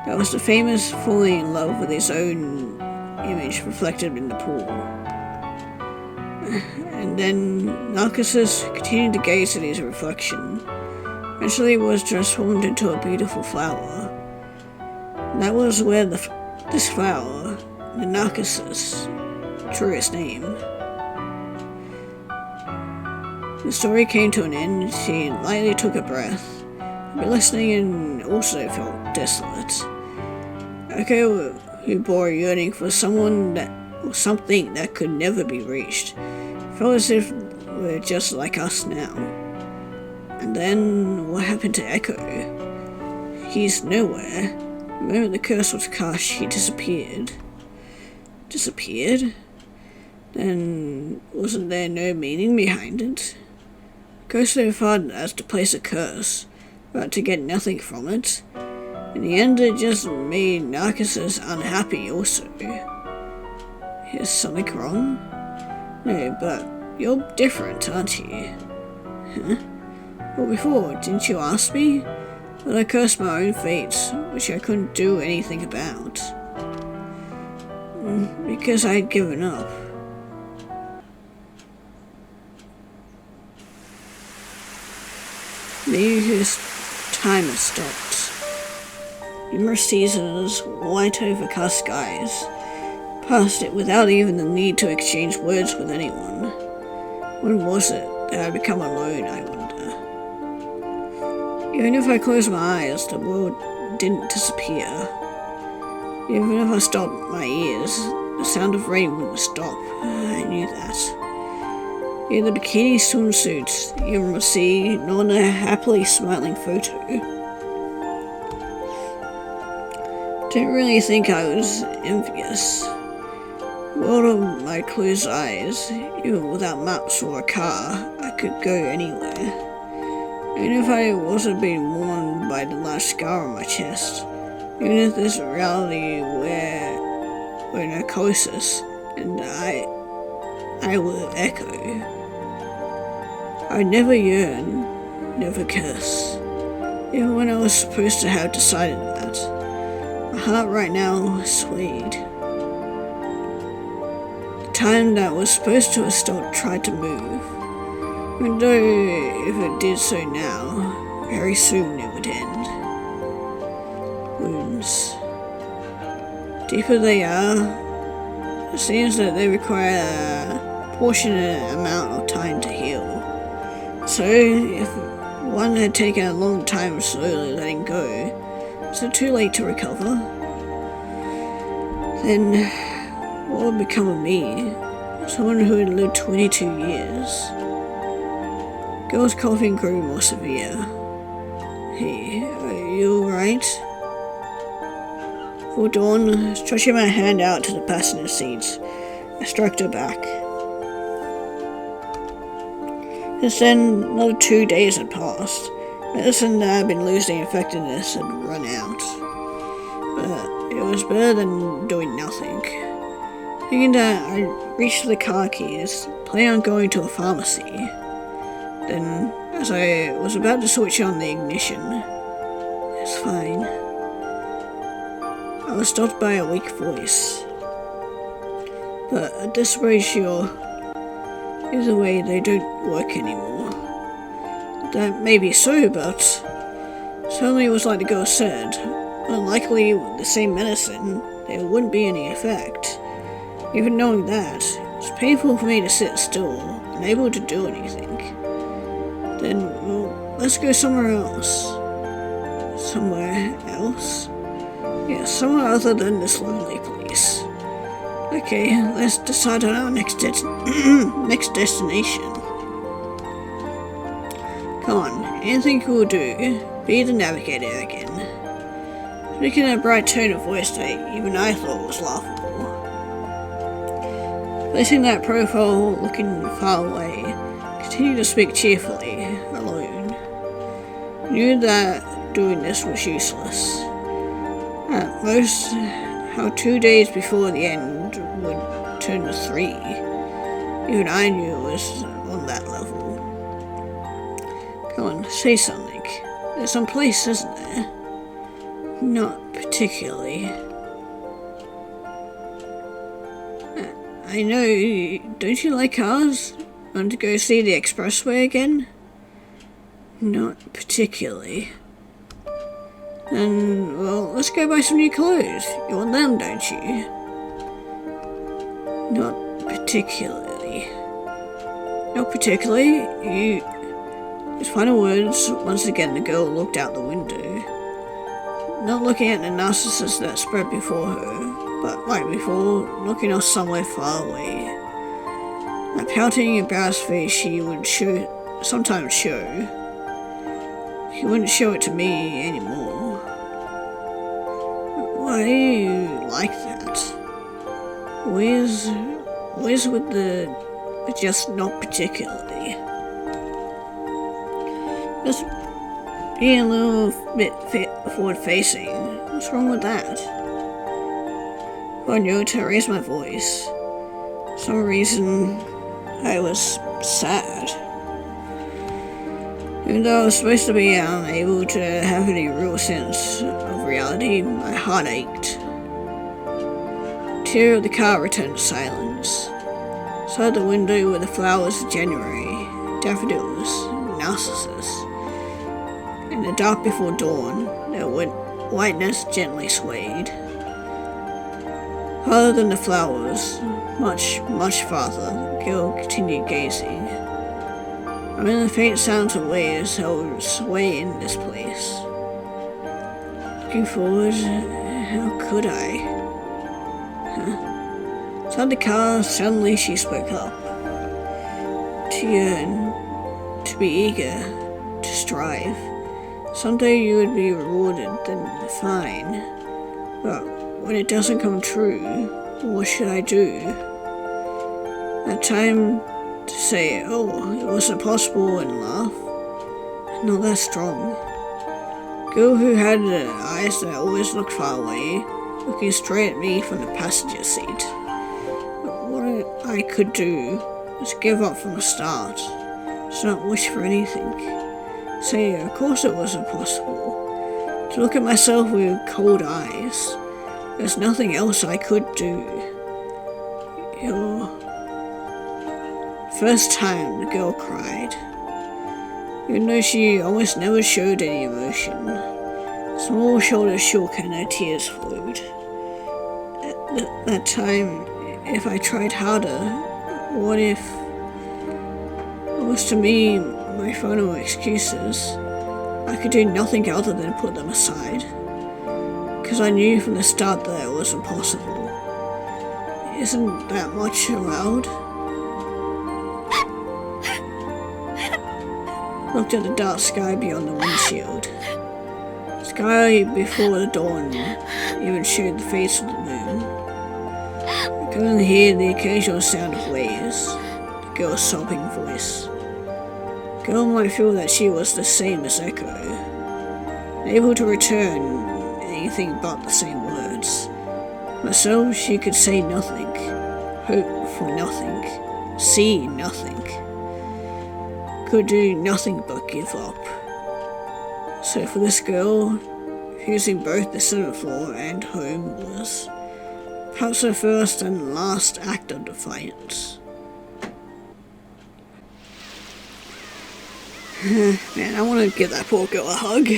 S1: That was the famous falling in love with his own image reflected in the pool. And then Narcissus continued to gaze at his reflection. Eventually it was transformed into a beautiful flower. And that was where this flower, the Narcissus, drew its name. The story came to an end. She lightly took a breath, but listening and also felt desolate. Echo, who bore a yearning for someone or something that could never be reached, felt as if we're just like us now. And then, what happened to Echo? He's nowhere. The moment the curse was cast, he disappeared. Disappeared? Then, wasn't there no meaning behind it? Go so far as to place a curse, but to get nothing from it. In the end, it just made Narcissu unhappy also. Is something wrong? No, but you're different, aren't you? Huh? Well, before, didn't you ask me? But I cursed my own fate, which I couldn't do anything about. Because I had given up. Maybe his time has stopped. Numerous seasons, white overcast skies, passed it without even the need to exchange words with anyone. When was it that I become alone, I wonder? Even if I closed my eyes, the world didn't disappear. Even if I stopped my ears, the sound of rain wouldn't stop. I knew that. In the bikini swimsuits, even the sea, nor in a happily smiling photo. Didn't really think I was envious. World of my closed eyes, even without maps or a car, I could go anywhere. Even if I wasn't being warned by the large scar on my chest, even if this reality were narcosis, and I were Echo. I'd never yearn, never curse, even when I was supposed to have decided that. My heart right now swayed. The time that was supposed to have stopped tried to move, even though if it did so now, very soon it would end. Wounds. Deeper they are, it seems that they require a proportionate amount of time to heal. So, if one had taken a long time slowly letting go, is it too late to recover? Then, what would become of me? Someone who had lived 22 years. Girl's coughing grew more severe. Hey, are you alright? For dawn, stretching my hand out to the passenger seat, I stroked her back. Since then, another 2 days had passed. Medicine that had been losing effectiveness had run out. But it was better than doing nothing. Thinking that I'd reached the car keys, planning on going to a pharmacy. Then, as I was about to switch on the ignition, it's fine. I was stopped by a weak voice. But at this ratio, either way, they don't work anymore. That may be so, but certainly it was like the girl said. Unlikely with the same medicine, there wouldn't be any effect. Even knowing that, it's painful for me to sit still, unable to do anything. Then, well, let's go somewhere else. Somewhere else? Yeah, somewhere other than this lonely place. Okay, let's decide on our next destination. Come on, anything will do. Be the navigator again. Speaking in a bright tone of voice that even I thought was laughable. Placing that profile looking far away, continued to speak cheerfully, alone. Knew that doing this was useless. At most, how 2 days before the end would turn to 3. Even I knew it was on that level. Come on, say something. There's some place, isn't there? Not particularly. I know, don't you like cars? Want to go see the expressway again? Not particularly. Then, well, let's go buy some new clothes. You want them, don't you? Not particularly. Not particularly. His final words, once again the girl looked out the window. Not looking at the narcissus that spread before her, but like before, looking off somewhere far away. That pouting, embarrassed face she would sometimes show. She wouldn't show it to me anymore. Why do you like that? Where's with the just not particularly? Just being a little bit forward-facing. What's wrong with that? I knew to raise my voice. For some reason, I was sad. Even though I was supposed to be unable to have any real sense of reality, my heart ached. The interior of the car returned to silence. Outside the window were the flowers of January, daffodils, narcissus. In the dark before dawn, their whiteness gently swayed. Farther than the flowers, much, much farther, the girl continued gazing. I'm in the faint sounds of waves that would sway in this place. Looking forward, how could I? Inside the car, suddenly she spoke up. To yearn, to be eager, to strive. Someday you would be rewarded, then fine. But when it doesn't come true, what should I do? At time to say, oh, it wasn't possible, and laugh. Not that strong. Girl who had eyes that always looked far away, looking straight at me from the passenger seat. But what I could do was give up from the start. Just not wish for anything. Say, of course it wasn't possible. To look at myself with cold eyes. There's nothing else I could do. Your first time, the girl cried. Even though she almost never showed any emotion. Small shoulders shook and her tears flowed. At that time, if I tried harder, what if... It was to me my final excuses. I could do nothing other than put them aside. Because I knew from the start that it wasn't possible. Isn't that much allowed? Looked at the dark sky beyond the windshield. Sky before the dawn even showed the face of the moon. I could only hear the occasional sound of waves, the girl's sobbing voice. The girl might feel that she was the same as Echo, able to return anything but the same words. Myself, she could say nothing, hope for nothing, see nothing. Could do nothing but give up. So for this girl, using both the 7th floor and home was perhaps her first and last act of defiance. Man, I want to give that poor girl a hug.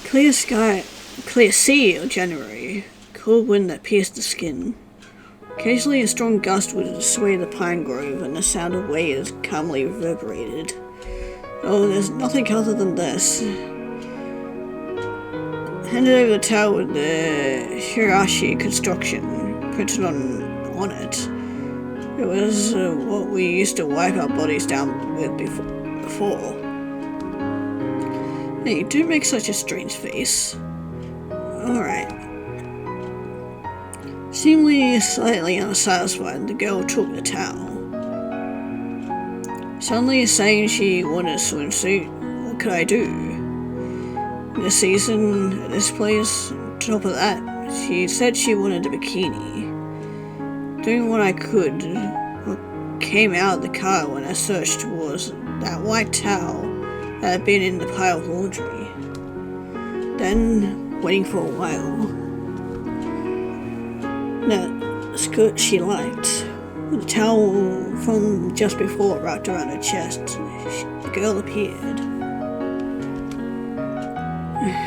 S1: Clear sky, clear sea of January, cold wind that pierced the skin. Occasionally a strong gust would sway the pine grove and the sound of waves calmly reverberated. Oh, there's nothing other than this. Handed over the towel with the Hirashi construction printed on it. It was what we used to wipe our bodies down with before. Hey, don't make such a strange face. Alright. Seemingly slightly unsatisfied, the girl took the towel. Suddenly saying she wanted a swimsuit, what could I do? In the season, at this place, on top of that, she said she wanted a bikini. Doing what I could, what came out of the car when I searched was that white towel that had been in the pile of laundry. Then, waiting for a while, that skirt she liked, with the towel from just before wrapped around her chest, the girl appeared.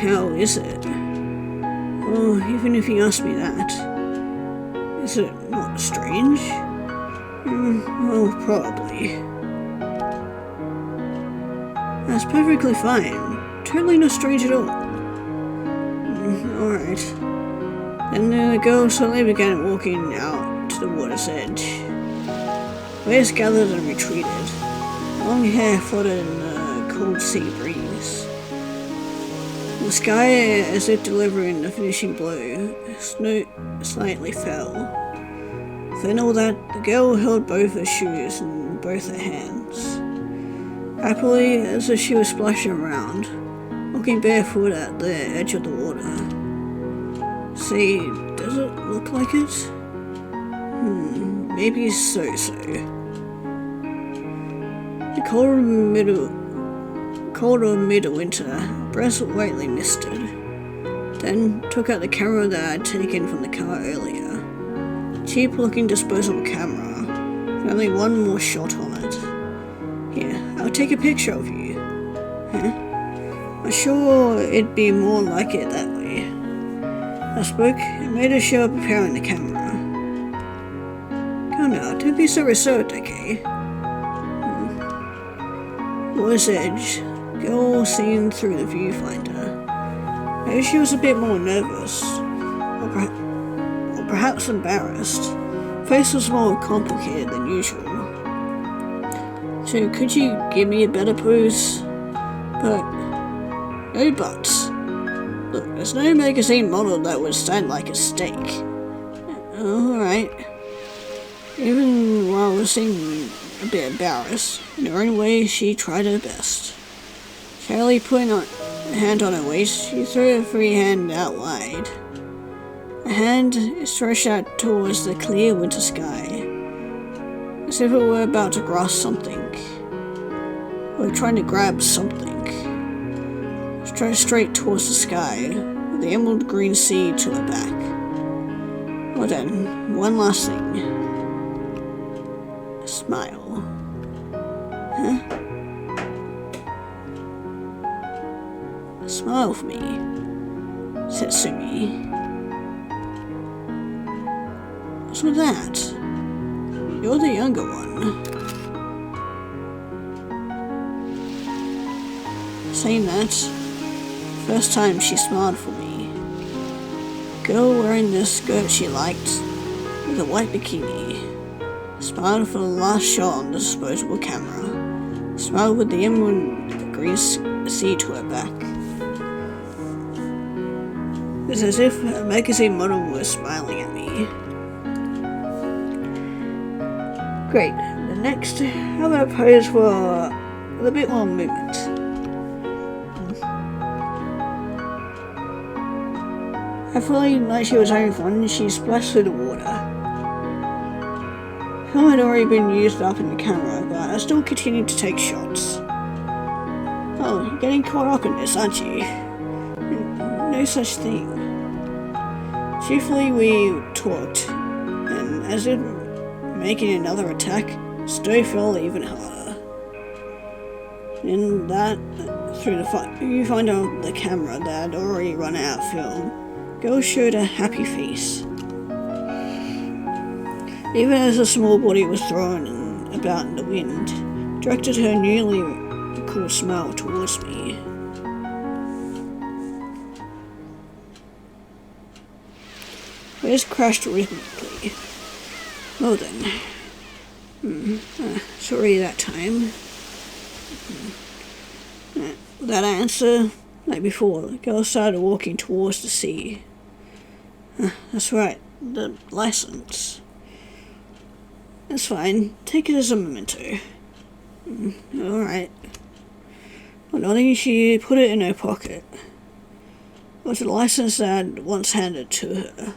S1: How is it? Oh, even if you ask me that, is it not strange? Oh, probably. That's perfectly fine. Totally not strange at all. Alright. And the girl suddenly began walking out to the water's edge. Waves gathered and retreated. Long hair fluttered in the cold sea breeze. The sky, as if delivering the finishing blow, snow slightly fell. Within all that, the girl held both her shoes in both her hands. Happily, as if she was splashing around, walking barefoot at the edge of the water. See, does it look like it? Maybe so-so. The cold of midwinter, breast lightly misted. Then took out the camera that I had taken from the car earlier. Cheap-looking disposable camera, with only one more shot on it. Here, I'll take a picture of you. Huh? I'm sure it'd be more like it that way. I spoke and made a show of preparing the camera. Come now, don't be so reserved, okay? Water's edge, girl seen through the viewfinder. Maybe she was a bit more nervous, or perhaps embarrassed. Face was more complicated than usual. So could you give me a better pose? But no buts. Look, there's no magazine model that would stand like a steak. Alright. Even while seeming a bit embarrassed, in her own way she tried her best. Carefully putting a hand on her waist, she threw her free hand out wide. Her hand stretched out towards the clear winter sky, as if it were about to grasp something, or trying to grab something. Stretched straight towards the sky, with the emerald green sea to her back. Well then, one last thing. A smile. Huh? A smile for me, said Sumi. What's with that? You're the younger one. Saying that, first time she smiled for me. Girl wearing the skirt she liked, with a white bikini. Smiled for the last shot on the disposable camera. Smiled with the emerald green sea to her back. It was as if a magazine model was smiling at me. Great. The next, how about a pose for a bit more movement? Feeling like she was having fun, she splashed through the water. Film had already been used up in the camera, but I still continued to take shots. Oh, you're getting caught up in this, aren't you? No such thing. Chiefly we talked, and as if making another attack, Stowe fell even harder. In that, through the viewfinder of the camera that had already run out of film, girl showed a happy face. Even as a small body was thrown about in the wind, directed her newly cool smile towards me. Waves crashed rhythmically. Well then. Sorry that time. Without answer, like before, the girl started walking towards the sea. That's right, the license. That's fine, take it as a memento. Alright. Well, nodding, she put it in her pocket. It was a license that I'd once handed to her.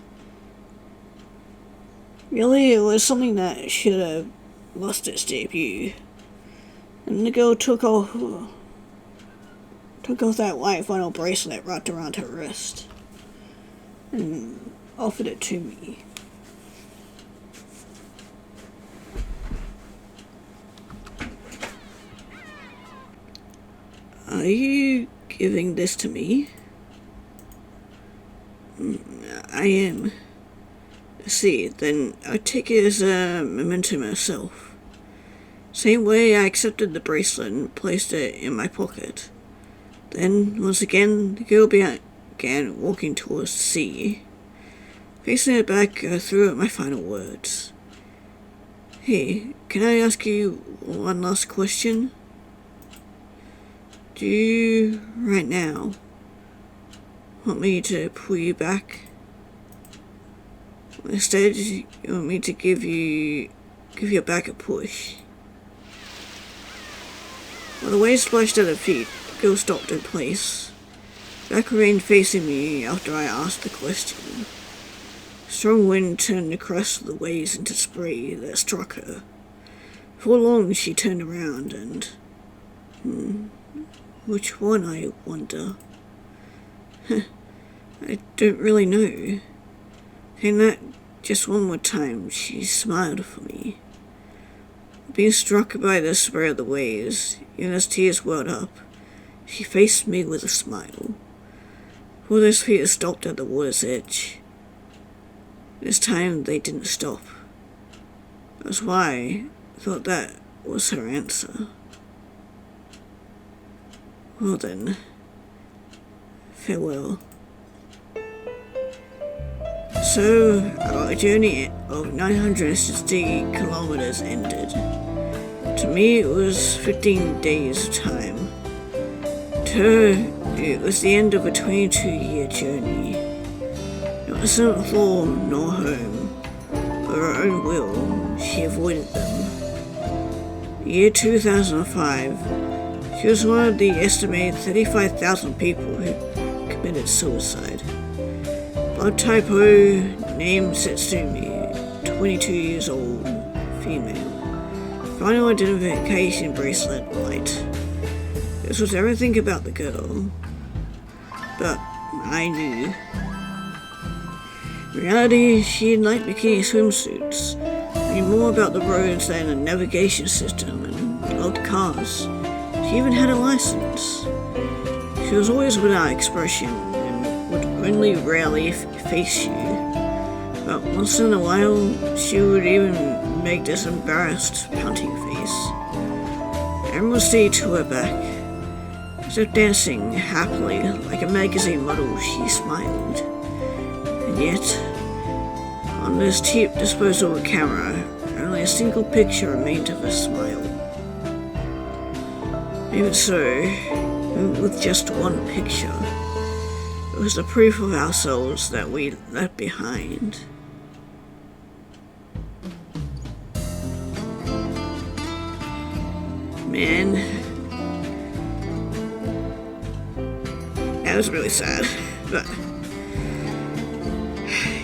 S1: Really, it was something that should have lost its debut. And the girl took off that white vinyl bracelet wrapped around her wrist and offered it to me. Are you giving this to me? I am. See, then I take it as a memento myself. Same way I accepted the bracelet and placed it in my pocket. Then, once again, the girl began walking towards the sea. Facing it back, I threw out my final words. Hey, can I ask you one last question? Do you, right now, want me to pull you back? Instead, you want me to give your back a push? While the waves splashed at her feet, the girl stopped in place. Back remained facing me after I asked the question. Strong wind turned the crest of the waves into spray that struck her. Before long, she turned around and... which one, I wonder? I don't really know. And that, just one more time, she smiled for me. Being struck by the spray of the waves, even as tears welled up, she faced me with a smile. Before those feet stopped at the water's edge. This time they didn't stop. That's why I thought that was her answer. Well then, farewell. So, our journey of 960 kilometers ended. To me, it was 15 days' time. To her, it was the end of a 22-year journey. Not a single floor nor home. Of her own will, she avoided them. The year 2005, she was one of the estimated 35,000 people who committed suicide. Blood type O, name Setsumi, 22 years old, female. Final identification bracelet, white. This was everything about the girl. But I knew. In reality, she liked bikini swimsuits, knew more about the roads than a navigation system, and loved cars. She even had a license. She was always without expression, and would only rarely face you. But once in a while, she would even make this embarrassed, pouting face. Everyone would see to her back. As if dancing happily like a magazine model, she smiled. And yet, on this cheap disposable camera, only a single picture remained of her smile. Even so, with just one picture, it was the proof of ourselves that we left behind. Man, that was really sad, but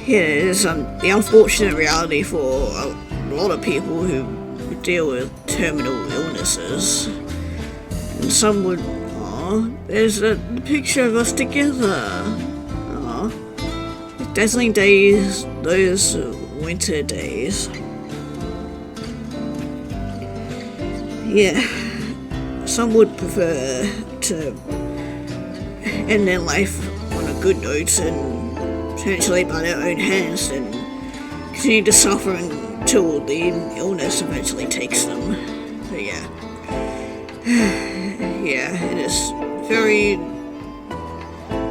S1: yeah, it is the unfortunate reality for a lot of people who deal with terminal illnesses. And some would, there's a picture of us together. Dazzling days, those winter days. Yeah, some would prefer to end their life on a good note and potentially by their own hands and continue to suffer until the illness eventually takes them. But yeah. Yeah, it is very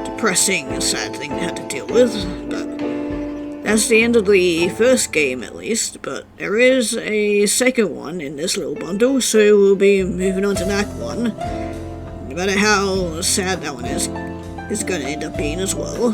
S1: depressing and sad thing to have to deal with, but that's the end of the first game at least, but there is a second one in this little bundle, so we'll be moving on to that one. No matter how sad that one is, it's going to end up being as well.